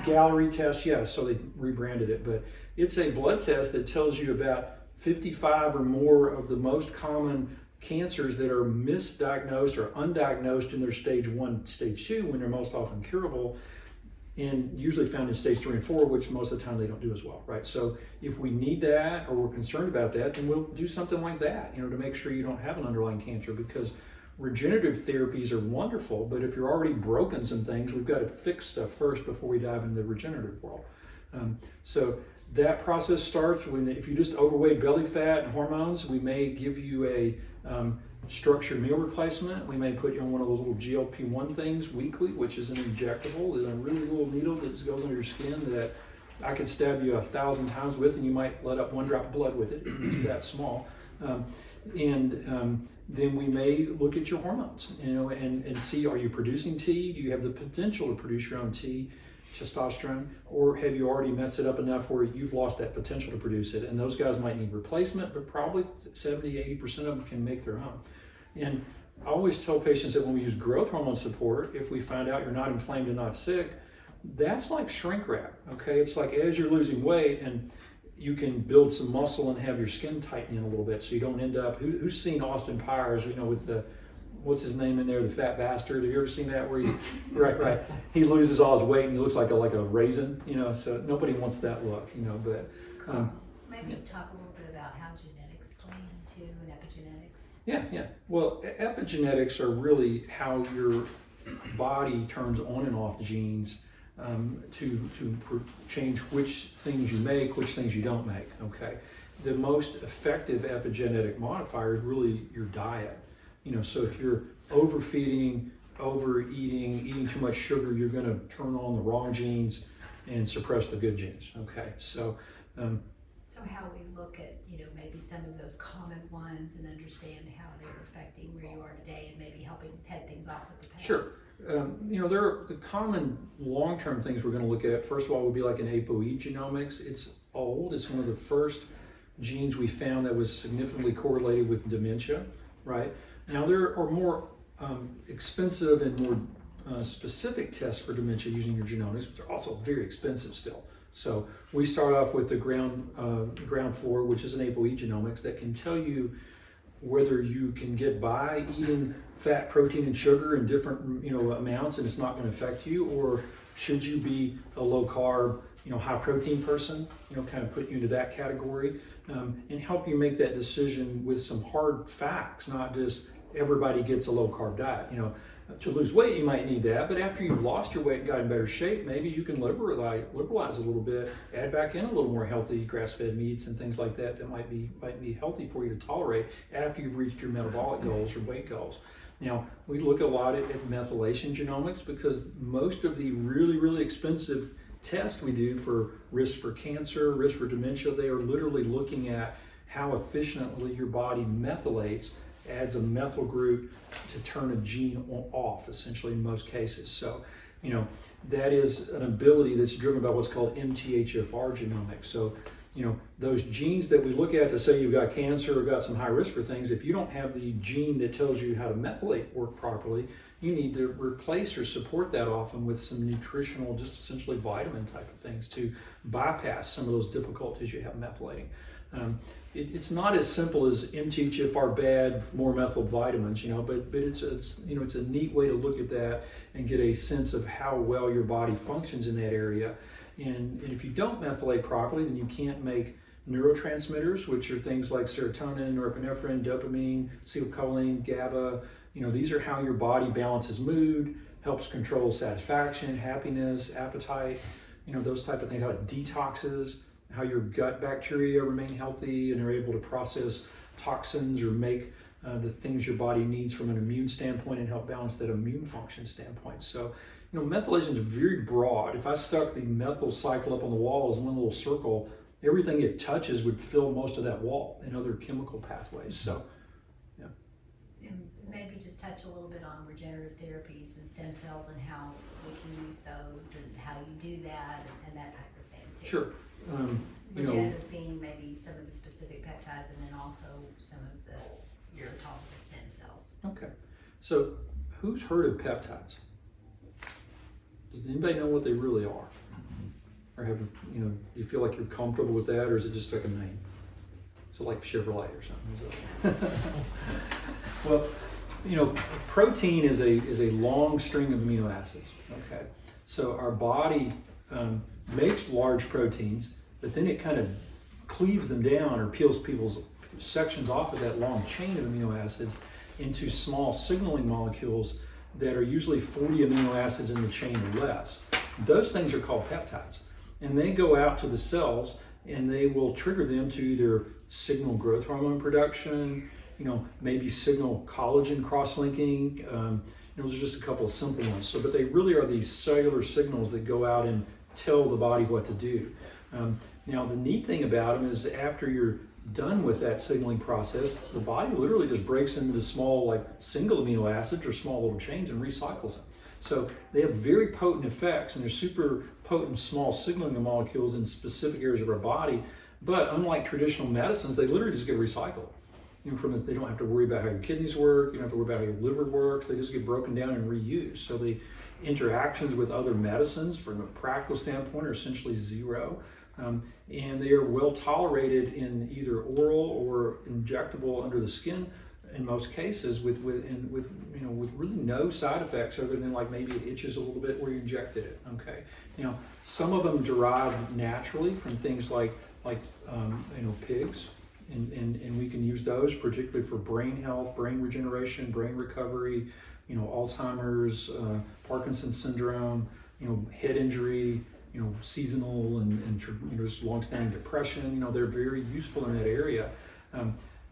Gallery test? Yeah, so they rebranded it. But it's a blood test that tells you about 55 or more of the most common cancers that are misdiagnosed or undiagnosed in their stage 1, stage 2, when they're most often curable, and usually found in stage 3 and 4, which most of the time they don't do as well, right? So if we need that, or we're concerned about that, then we'll do something like that, to make sure you don't have an underlying cancer, because regenerative therapies are wonderful, but if you're already broken some things, we've got to fix stuff first before we dive into the regenerative world. So that process starts if you just overweight belly fat and hormones, we may give you a structured meal replacement. We may put you on one of those little GLP-1 things weekly, which is an injectable. It's a really little needle that goes under your skin that I could stab you 1,000 times with, and you might let up 1 drop of blood with it. It's that small. Then we may look at your hormones, and see, are you producing T? Do you have the potential to produce your own T, testosterone, or have you already messed it up enough where you've lost that potential to produce it? And those guys might need replacement, but probably 70-80% of them can make their own. And I always tell patients that when we use growth hormone support, if we find out you're not inflamed and not sick, that's like shrink wrap, okay? It's like as you're losing weight, and you can build some muscle and have your skin tighten in a little bit, so you don't end up, who's seen Austin Powers, with the, what's his name in there, the fat bastard? Have you ever seen that, where he's, right, he loses all his weight and he looks like a raisin, so nobody wants that look, but. Maybe talk a little bit about how genetics play into, and epigenetics. Yeah. Well, epigenetics are really how your body turns on and off genes to change which things you make, which things you don't make, okay? The most effective epigenetic modifier is really your diet. So if you're overfeeding, overeating, eating too much sugar, you're going to turn on the wrong genes and suppress the good genes, okay? So how we look at, maybe some of those common ones, and understand how they're affecting where you are today, and maybe helping head things off with the past. Sure. There are the common long-term things we're going to look at. First of all, would be like an ApoE genomics. It's old. It's one of the first genes we found that was significantly correlated with dementia, right? Now, there are more expensive and more specific tests for dementia using your genomics, but they're also very expensive still. So we start off with the ground floor, which is an ApoE genomics that can tell you whether you can get by eating fat, protein, and sugar in different amounts, and it's not going to affect you, or should you be a low carb, high protein person, kind of put you into that category, and help you make that decision with some hard facts, not just everybody gets a low carb diet. To lose weight, you might need that, but after you've lost your weight and got in better shape, maybe you can liberalize a little bit, add back in a little more healthy grass-fed meats and things like that that might be healthy for you to tolerate after you've reached your metabolic goals or weight goals. Now, we look a lot at methylation genomics, because most of the really, really expensive tests we do for risk for cancer, risk for dementia, they are literally looking at how efficiently your body methylates, adds a methyl group to turn a gene off, essentially, in most cases. So that is an ability that's driven by what's called MTHFR genomics. So, those genes that we look at to say you've got cancer or got some high risk for things, if you don't have the gene that tells you how to methylate work properly, you need to replace or support that often with some nutritional, just essentially vitamin type of things to bypass some of those difficulties you have methylating. It's not as simple as MTHFR bad, more methyl vitamins, but it's a neat way to look at that and get a sense of how well your body functions in that area. And if you don't methylate properly, then you can't make neurotransmitters, which are things like serotonin, norepinephrine, dopamine, acetylcholine, GABA. These are how your body balances mood, helps control satisfaction, happiness, appetite, those type of things, how it detoxes, how your gut bacteria remain healthy and are able to process toxins or make the things your body needs from an immune standpoint and help balance that immune function standpoint. So, methylation is very broad. If I stuck the methyl cycle up on the wall as one little circle, everything it touches would fill most of that wall and other chemical pathways. So, yeah. And maybe just touch a little bit on regenerative therapies and stem cells and how we can use those and how you do that and that type of thing too. Sure. Regenerative being maybe some of the specific peptides and then also some of your autologous stem cells. Okay. So, who's heard of peptides? Does anybody know what they really are? Or do you feel like you're comfortable with that, or is it just like a name? So like Chevrolet or something? Well, protein is a long string of amino acids. Okay, so our body makes large proteins, but then it kind of cleaves them down or peels people's sections off of that long chain of amino acids into small signaling molecules that are usually 40 amino acids in the chain or less. Those things are called peptides. And they go out to the cells and they will trigger them to either signal growth hormone production, maybe signal collagen cross-linking. Those are just a couple of simple ones. But they really are these cellular signals that go out and tell the body what to do. Now, the neat thing about them is after you're done with that signaling process, the body literally just breaks them into small, single amino acids or small little chains and recycles them. So they have very potent effects, and they're super potent small signaling molecules in specific areas of our body. But unlike traditional medicines, they literally just get recycled. They don't have to worry about how your kidneys work. You don't have to worry about how your liver works. They just get broken down and reused. So the interactions with other medicines, from a practical standpoint, are essentially zero. And they are well tolerated in either oral or injectable under the skin in most cases, with really no side effects other than maybe it itches a little bit where you injected it. Okay, some of them derive naturally from things like pigs, and we can use those particularly for brain health, brain regeneration, brain recovery, Alzheimer's, Parkinson's syndrome, head injury, seasonal and just long-standing depression. They're very useful in that area.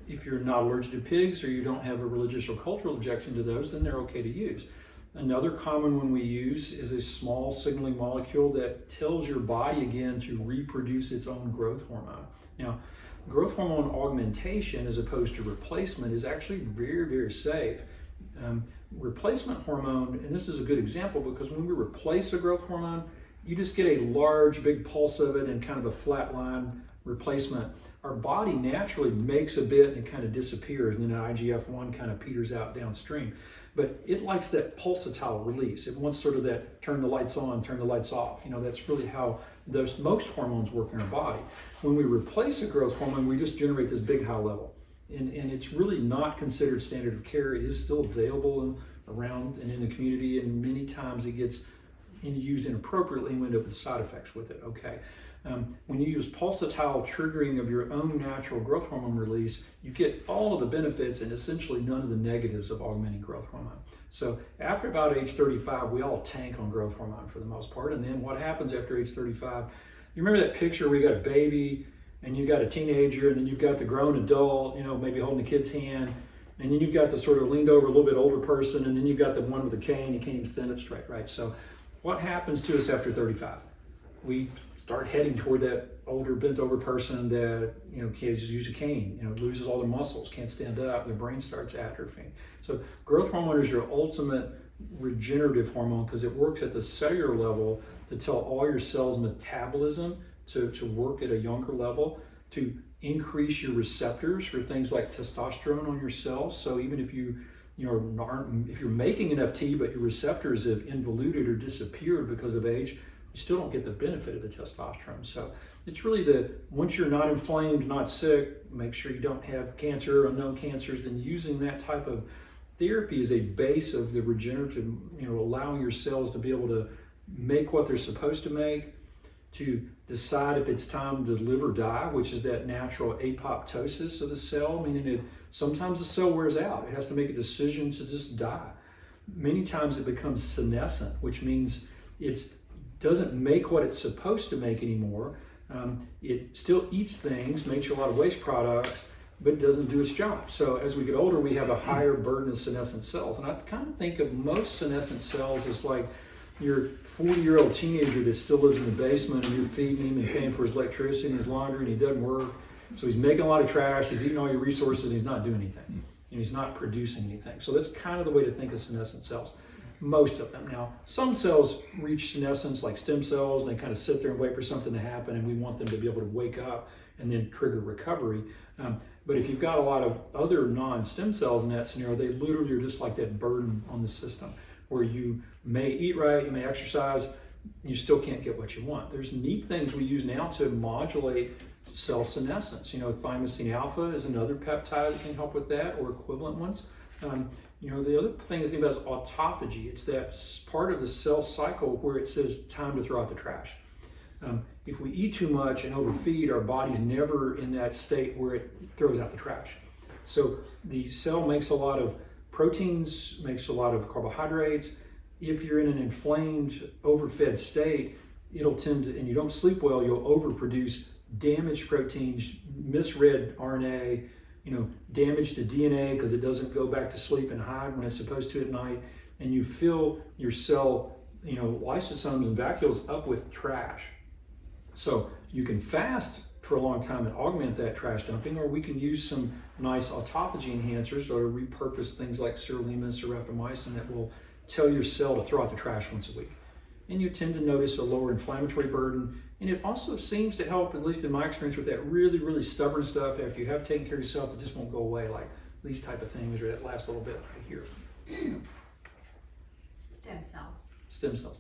If you're not allergic to pigs or you don't have a religious or cultural objection to those, then they're okay to use. Another common one we use is a small signaling molecule that tells your body again to reproduce its own growth hormone. Now, growth hormone augmentation as opposed to replacement is actually very, very safe. Replacement hormone, and this is a good example because when we replace a growth hormone, you just get a large, big pulse of it and kind of a flat line replacement. Our body naturally makes a bit and it kind of disappears, and then IGF-1 kind of peters out downstream. But it likes that pulsatile release. It wants sort of that turn the lights on, turn the lights off. That's really how most hormones work in our body. When we replace a growth hormone, we just generate this big high level. And it's really not considered standard of care. It is still available around and in the community, and many times it gets used inappropriately and we end up with side effects with it. Okay. When you use pulsatile triggering of your own natural growth hormone release, you get all of the benefits and essentially none of the negatives of augmenting growth hormone. So after about age 35, we all tank on growth hormone for the most part. And then what happens after age 35? You remember that picture where you got a baby and you got a teenager and then you've got the grown adult, maybe holding the kid's hand, and then you've got the sort of leaned over a little bit older person, and then you've got the one with the cane, you can't even stand it straight, right? So what happens to us after 35? We start heading toward that older, bent over person that, can't just use a cane, loses all their muscles, can't stand up, their brain starts atrophying. So growth hormone is your ultimate regenerative hormone because it works at the cellular level to tell all your cells' metabolism to work at a younger level, to increase your receptors for things like testosterone on your cells. So even if if you're making enough T but your receptors have involuted or disappeared because of age, you still don't get the benefit of the testosterone. So it's really once you're not inflamed, not sick, make sure you don't have cancer, unknown cancers, then using that type of therapy is a base of the regenerative, allowing your cells to be able to make what they're supposed to make, to decide if it's time to live or die, which is that natural apoptosis of the cell, meaning sometimes the cell wears out. It has to make a decision to just die. Many times it becomes senescent, which means it doesn't make what it's supposed to make anymore. It still eats things, makes a lot of waste products, but it doesn't do its job. So as we get older, we have a higher burden of senescent cells. And I kind of think of most senescent cells as like your 40-year-old teenager that still lives in the basement and you're feeding him and paying for his electricity and his laundry and he doesn't work. So he's making a lot of trash, he's eating all your resources, and he's not doing anything. And he's not producing anything. So that's kind of the way to think of senescent cells. Most of them. Now, some cells reach senescence like stem cells and they kind of sit there and wait for something to happen, and we want them to be able to wake up and then trigger recovery. But if you've got a lot of other non-stem cells in that scenario, they literally are just like that burden on the system, where you may eat right, you may exercise, you still can't get what you want. There's neat things we use now to modulate cell senescence. Thymosin alpha is another peptide that can help with that, or equivalent ones. The other thing to think about is autophagy. It's that part of the cell cycle where it says time to throw out the trash. If we eat too much and overfeed, our body's never in that state where it throws out the trash. So the cell makes a lot of proteins, makes a lot of carbohydrates. If you're in an inflamed, overfed state, it'll tend to, and you don't sleep well, you'll overproduce damaged proteins, misread RNA, damage the DNA because it doesn't go back to sleep and hide when it's supposed to at night, and you fill your cell, lysosomes and vacuoles up with trash. So you can fast for a long time and augment that trash dumping, or we can use some nice autophagy enhancers or repurpose things like sirolimus or rapamycin that will tell your cell to throw out the trash once a week. And you tend to notice a lower inflammatory burden. And it also seems to help, at least in my experience, with that really, really stubborn stuff after you have taken care of yourself, it just won't go away, like these type of things, or that last little bit right here. Stem cells. Stem cells.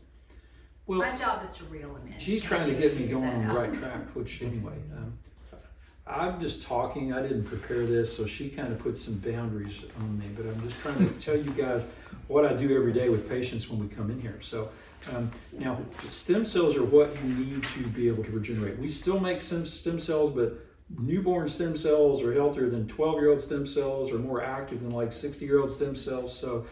Well, my job is to reel them in. She's trying to get me going on the right track, which anyway, I'm just talking. I didn't prepare this, so she kind of put some boundaries on me, but I'm just trying to tell you guys what I do every day with patients when we come in here. So now, stem cells are what you need to be able to regenerate. We still make some stem cells, but newborn stem cells are healthier than 12-year-old stem cells, or more active than like 60-year-old stem cells. So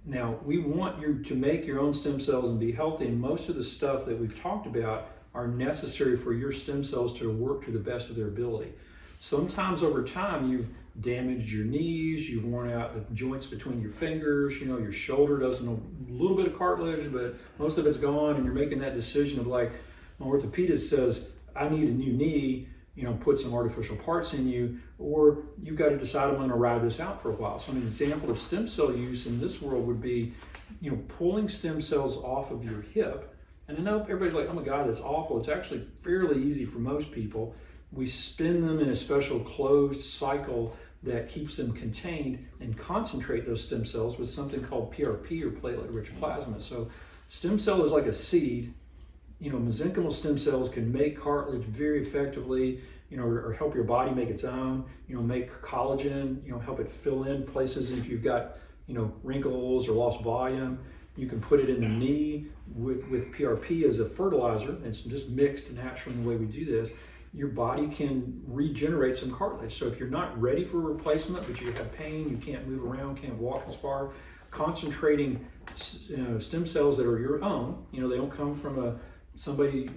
now we want you to make your own stem cells and be healthy, and most of the stuff that we've talked about are necessary for your stem cells to work to the best of their ability. Sometimes over time you've damaged your knees, you've worn out the joints between your fingers, your shoulder doesn't, a little bit of cartilage, but most of it's gone, and you're making that decision of like, my orthopedist says, I need a new knee, put some artificial parts in you, or you've got to decide, I'm going to ride this out for a while. So an example of stem cell use in this world would be, pulling stem cells off of your hip. And I know everybody's like, oh my God, that's awful. It's actually fairly easy for most people. We spin them in a special closed cycle that keeps them contained and concentrate those stem cells with something called PRP, or platelet-rich plasma. So stem cell is like a seed. Mesenchymal stem cells can make cartilage very effectively, or help your body make its own, make collagen, help it fill in places. If you've got, wrinkles or lost volume, you can put it in the knee with PRP as a fertilizer. It's just mixed naturally in the way we do this. Your body can regenerate some cartilage. So if you're not ready for a replacement, but you have pain, you can't move around, can't walk as far, concentrating stem cells that are your own, they don't come from somebody,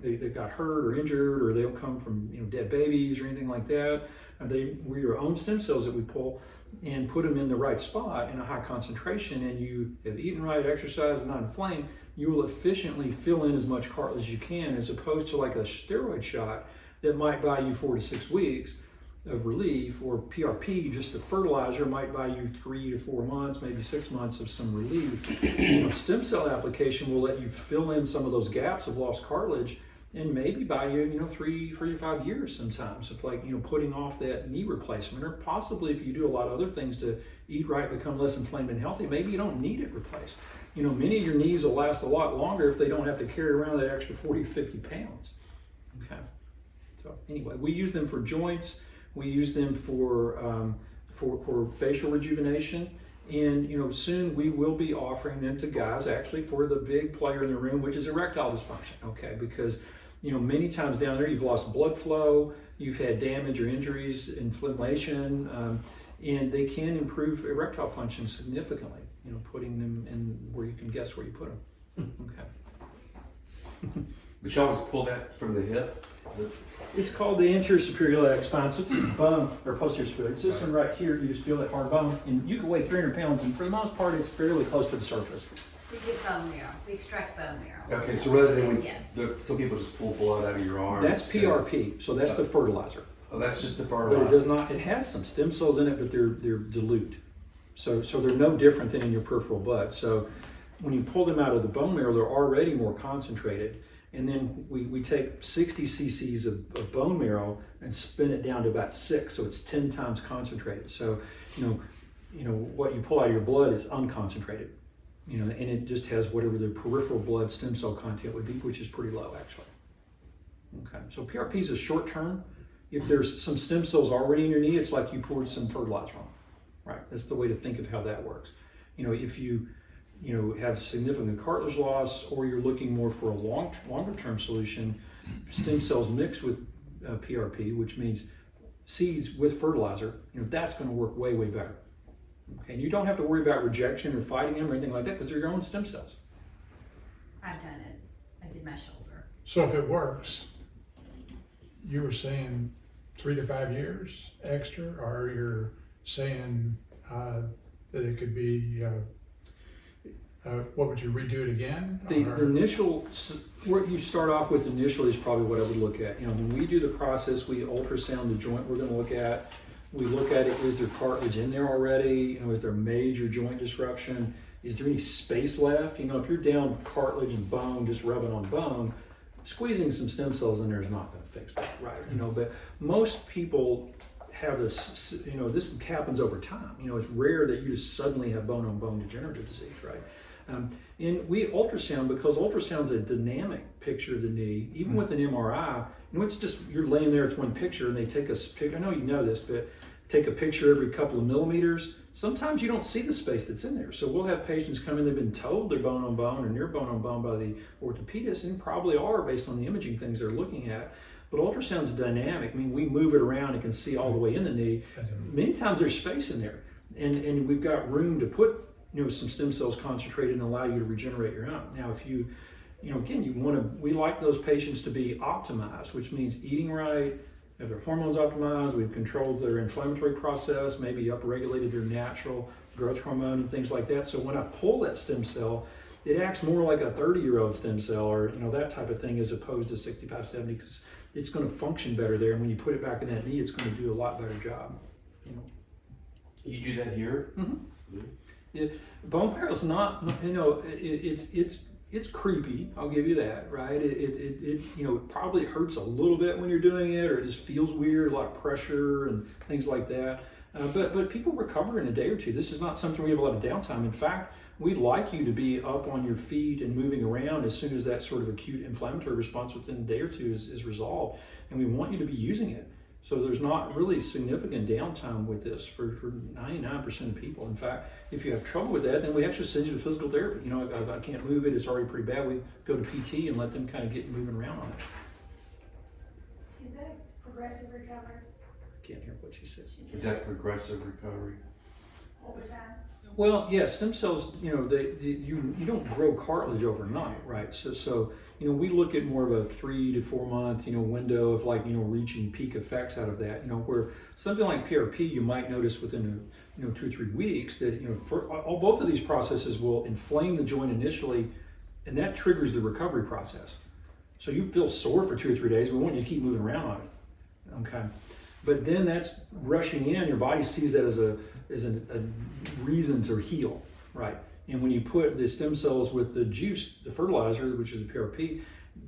they got hurt or injured, or they don't come from, dead babies or anything like that. They were your own stem cells that we pull and put them in the right spot in a high concentration, and you have eaten right, exercised, and not inflamed, you will efficiently fill in as much cartilage as you can, as opposed to like a steroid shot that might buy you 4 to 6 weeks. of relief, or PRP, just the fertilizer, might buy you 3 to 4 months, maybe 6 months of some relief. Stem cell application will let you fill in some of those gaps of lost cartilage and maybe buy you, 3 to 5 years sometimes. It's like, putting off that knee replacement, or possibly if you do a lot of other things to eat right, become less inflamed and healthy, maybe you don't need it replaced. Many of your knees will last a lot longer if they don't have to carry around that extra 40 to 50 pounds. Okay. So anyway, we use them for joints. We use them for facial rejuvenation. And soon we will be offering them to guys, actually, for the big player in the room, which is erectile dysfunction. Okay, because many times down there you've lost blood flow, you've had damage or injuries, inflammation, and they can improve erectile function significantly. Putting them in where you can guess where you put them. Okay. But you always pull that from the hip? It's called the anterior superior iliac spine. So it's this bone, or posterior superior. It's this one right here. You just feel that hard bone, and you can weigh 300 pounds, and for the most part, it's fairly close to the surface. So we get bone marrow, we extract bone marrow. Okay, so rather than when Yeah. some people just pull blood out of your arm. That's PRP. So that's the fertilizer. Oh, that's just the But fertilizer. it does not. It has some stem cells in it, but they're dilute. So they're no different than in your peripheral blood. So when you pull them out of the bone marrow, they're already more concentrated. And then we take 60 cc's of bone marrow and spin it down to about 6, so it's 10 times concentrated. So, what you pull out of your blood is unconcentrated, and it just has whatever the peripheral blood stem cell content would be, which is pretty low, actually. Okay, so PRP is a short term. If there's some stem cells already in your knee, it's like you poured some fertilizer on, right? That's the way to think of how that works. If you have significant cartilage loss, or you're looking more for a longer term solution, stem cells mixed with PRP, which means seeds with fertilizer, that's going to work way, way better. Okay, and you don't have to worry about rejection or fighting them or anything like that, because they're your own stem cells. I've done it. I did my shoulder. So if it works, you were saying 3 to 5 years extra, or you're saying that it could be, what would you redo it again? The initial, what you start off with initially is probably what I would look at. When we do the process, we ultrasound the joint we're going to look at. We look at it, is there cartilage in there already? Is there major joint disruption? Is there any space left? If you're down cartilage and bone, just rubbing on bone, squeezing some stem cells in there is not going to fix that, right? But most people have this, this happens over time. It's rare that you just suddenly have bone-on-bone degenerative disease, right? And we ultrasound, because ultrasound's a dynamic picture of the knee. Even with an MRI, it's just, you're laying there, it's one picture, and they take a picture. I know you know this, but take a picture every couple of millimeters. Sometimes you don't see the space that's in there. So we'll have patients come in, they've been told they're bone-on-bone or near bone-on-bone by the orthopedist, and probably are based on the imaging things they're looking at. But ultrasound's dynamic. We move it around and can see all the way in the knee. Many times there's space in there, and we've got room to put some stem cells concentrated and allow you to regenerate your own. Now, if you, again, we like those patients to be optimized, which means eating right, have their hormones optimized, we've controlled their inflammatory process, maybe upregulated their natural growth hormone and things like that. So when I pull that stem cell, it acts more like a 30-year-old stem cell, or that type of thing, as opposed to 65, 70, because it's going to function better there. And when you put it back in that knee, it's going to do a lot better job. You do that here? Mm-hmm. Bone marrow is not, it's creepy. I'll give you that, right? It probably hurts a little bit when you're doing it, or it just feels weird, a lot of pressure and things like that. But people recover in a day or two. This is not something we have a lot of downtime. In fact, we'd like you to be up on your feet and moving around as soon as that sort of acute inflammatory response within a day or two is resolved. And we want you to be using it. So there's not really significant downtime with this for 99% of people. In fact, if you have trouble with that, then we actually send you to physical therapy. I can't move it, it's already pretty bad. We go to PT and let them kind of get moving around on it. Is that a progressive recovery Can't hear what she said. Is that progressive recovery? over time? Well, yeah, stem cells, you don't grow cartilage overnight, right? So we look at more of a 3 to 4 month, window of reaching peak effects out of that, where something like PRP, you might notice within 2 or 3 weeks that, both of these processes will inflame the joint initially, and that triggers the recovery process. So you feel sore for 2 or 3 days, we want you to keep moving around on it, okay? But then that's rushing in. Your body sees that as a reason to heal, right? And when you put the stem cells with the juice, the fertilizer, which is the PRP,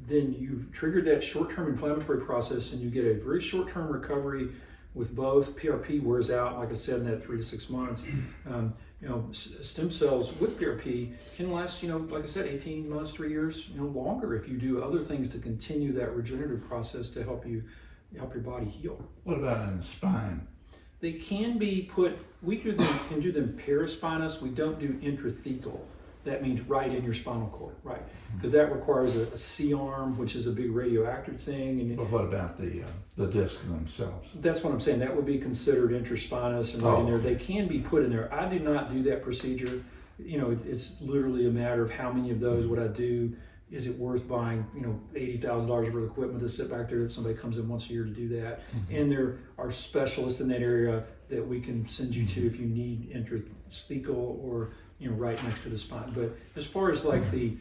then you've triggered that short-term inflammatory process, and you get a very short-term recovery with both. PRP wears out, like I said, in that 3 to 6 months. Stem cells with PRP can last, like I said, 18 months, 3 years, longer if you do other things to continue that regenerative process to help your body heal. What about in the spine? They can be put, can do them paraspinous. We don't do intrathecal. That means right in your spinal cord, right? Because that requires a C-arm, which is a big radioactive thing. And But what about the discs themselves? that's what I'm saying. That would be considered intraspinous and right in there. They can be put in there. I do not do that procedure. It's literally a matter of how many of those would I do. Is it worth buying, $80,000 worth of equipment to sit back there that somebody comes in once a year to do that? And there are specialists in that area that we can send you to if you need intrathecal or, right next to the spine. But as far as like the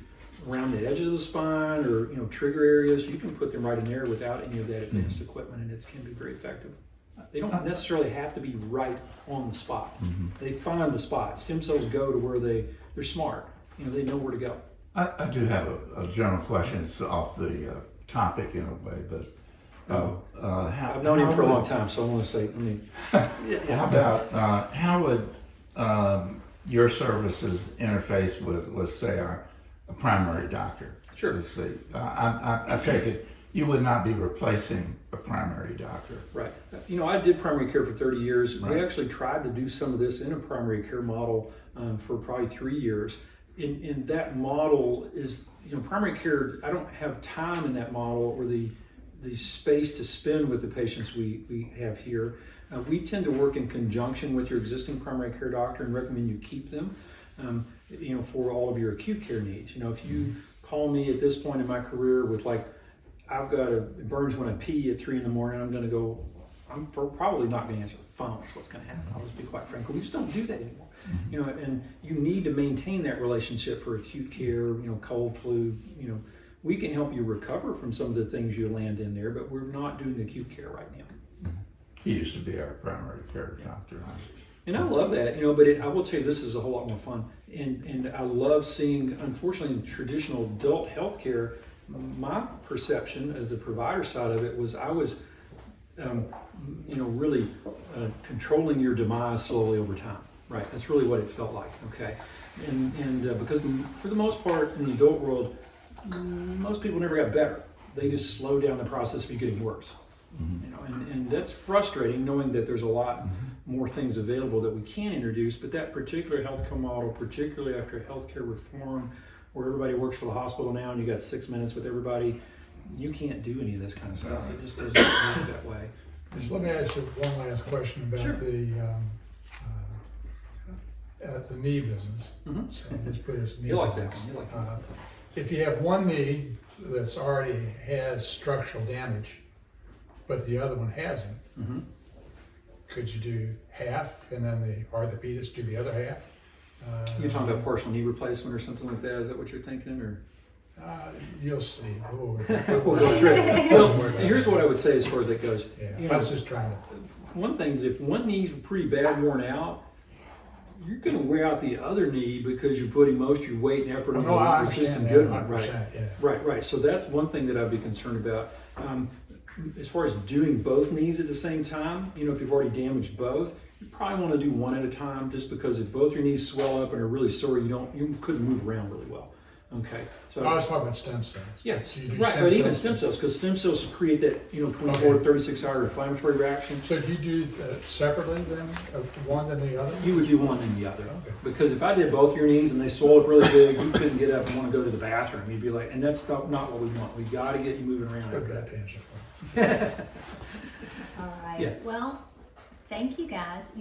around the edges of the spine or, trigger areas, you can put them right in there without any of that advanced equipment, and it can be very effective. They don't necessarily have to be right on the spot. They find the spot. Stem cells go to where they're smart. They know where to go. I do have a general question. It's off the topic in a way, but I've known him for a long time, so I want to say, how about how would your services interface with, let's say, a primary doctor? Sure. Let's see. I take it you would not be replacing a primary doctor. Right. I did primary care for 30 years. Right. We actually tried to do some of this in a primary care model for probably 3 years. In that model is, primary care, I don't have time in that model or the space to spend with the patients we have here. We tend to work in conjunction with your existing primary care doctor and recommend you keep them, for all of your acute care needs. If you call me at this point in my career with it burns when I pee at 3 in the morning, I'm probably not going to answer the phone. That's what's going to happen. I'll just be quite frank. We just don't do that anymore. And you need to maintain that relationship for acute care, cold, flu, we can help you recover from some of the things you land in there, but we're not doing acute care right now. He used to be our primary care doctor. And I love that, but I will tell you, this is a whole lot more fun. And I love seeing, unfortunately, in traditional adult healthcare, my perception as the provider side of it was I was, really controlling your demise slowly over time. Right, that's really what it felt like. Okay, and because for the most part in the adult world, most people never got better. They just slowed down the process of you getting worse. And that's frustrating knowing that there's a lot more things available that we can introduce. But that particular healthcare model, particularly after healthcare reform, where everybody works for the hospital now and you got 6 minutes with everybody, you can't do any of this kind of stuff. It just doesn't work that way. Just let me ask you one last question about Sure. the knee business. Mhm. So let's put this knee You like that business. one. You like that. If you have one knee that's already has structural damage, but the other one hasn't, Mhm. could you do half and then the orthopedist do the other half? You're talking about partial knee replacement or something like that? Is that what you're thinking, or? You'll see. We'll go through it. Well, here's what I would say as far as that goes. Yeah, I was just trying to. One thing, that if one knee's pretty bad worn out, you're going to wear out the other knee because you're putting most of your weight and effort on No, I the system understand that, good one. Right. 100%, yeah. Right. So that's one thing that I'd be concerned about. As far as doing both knees at the same time, if you've already damaged both, you probably want to do one at a time, just because if both your knees swell up and are really sore, you couldn't move around really well. Okay. So I was talking about stem cells. yes, So you do right. stem But even cells? stem cells, because stem cells create that 24 to 36 hour inflammatory reaction. So do you do separately then, one than the other? You would do one and the other. Okay. Because if I did both your knees and they swell up really big, you couldn't get up and want to go to the bathroom. You'd be like, and that's not what we want. We got to get you moving around. Good every day. attention for me. All right. Yeah. Well, thank you guys.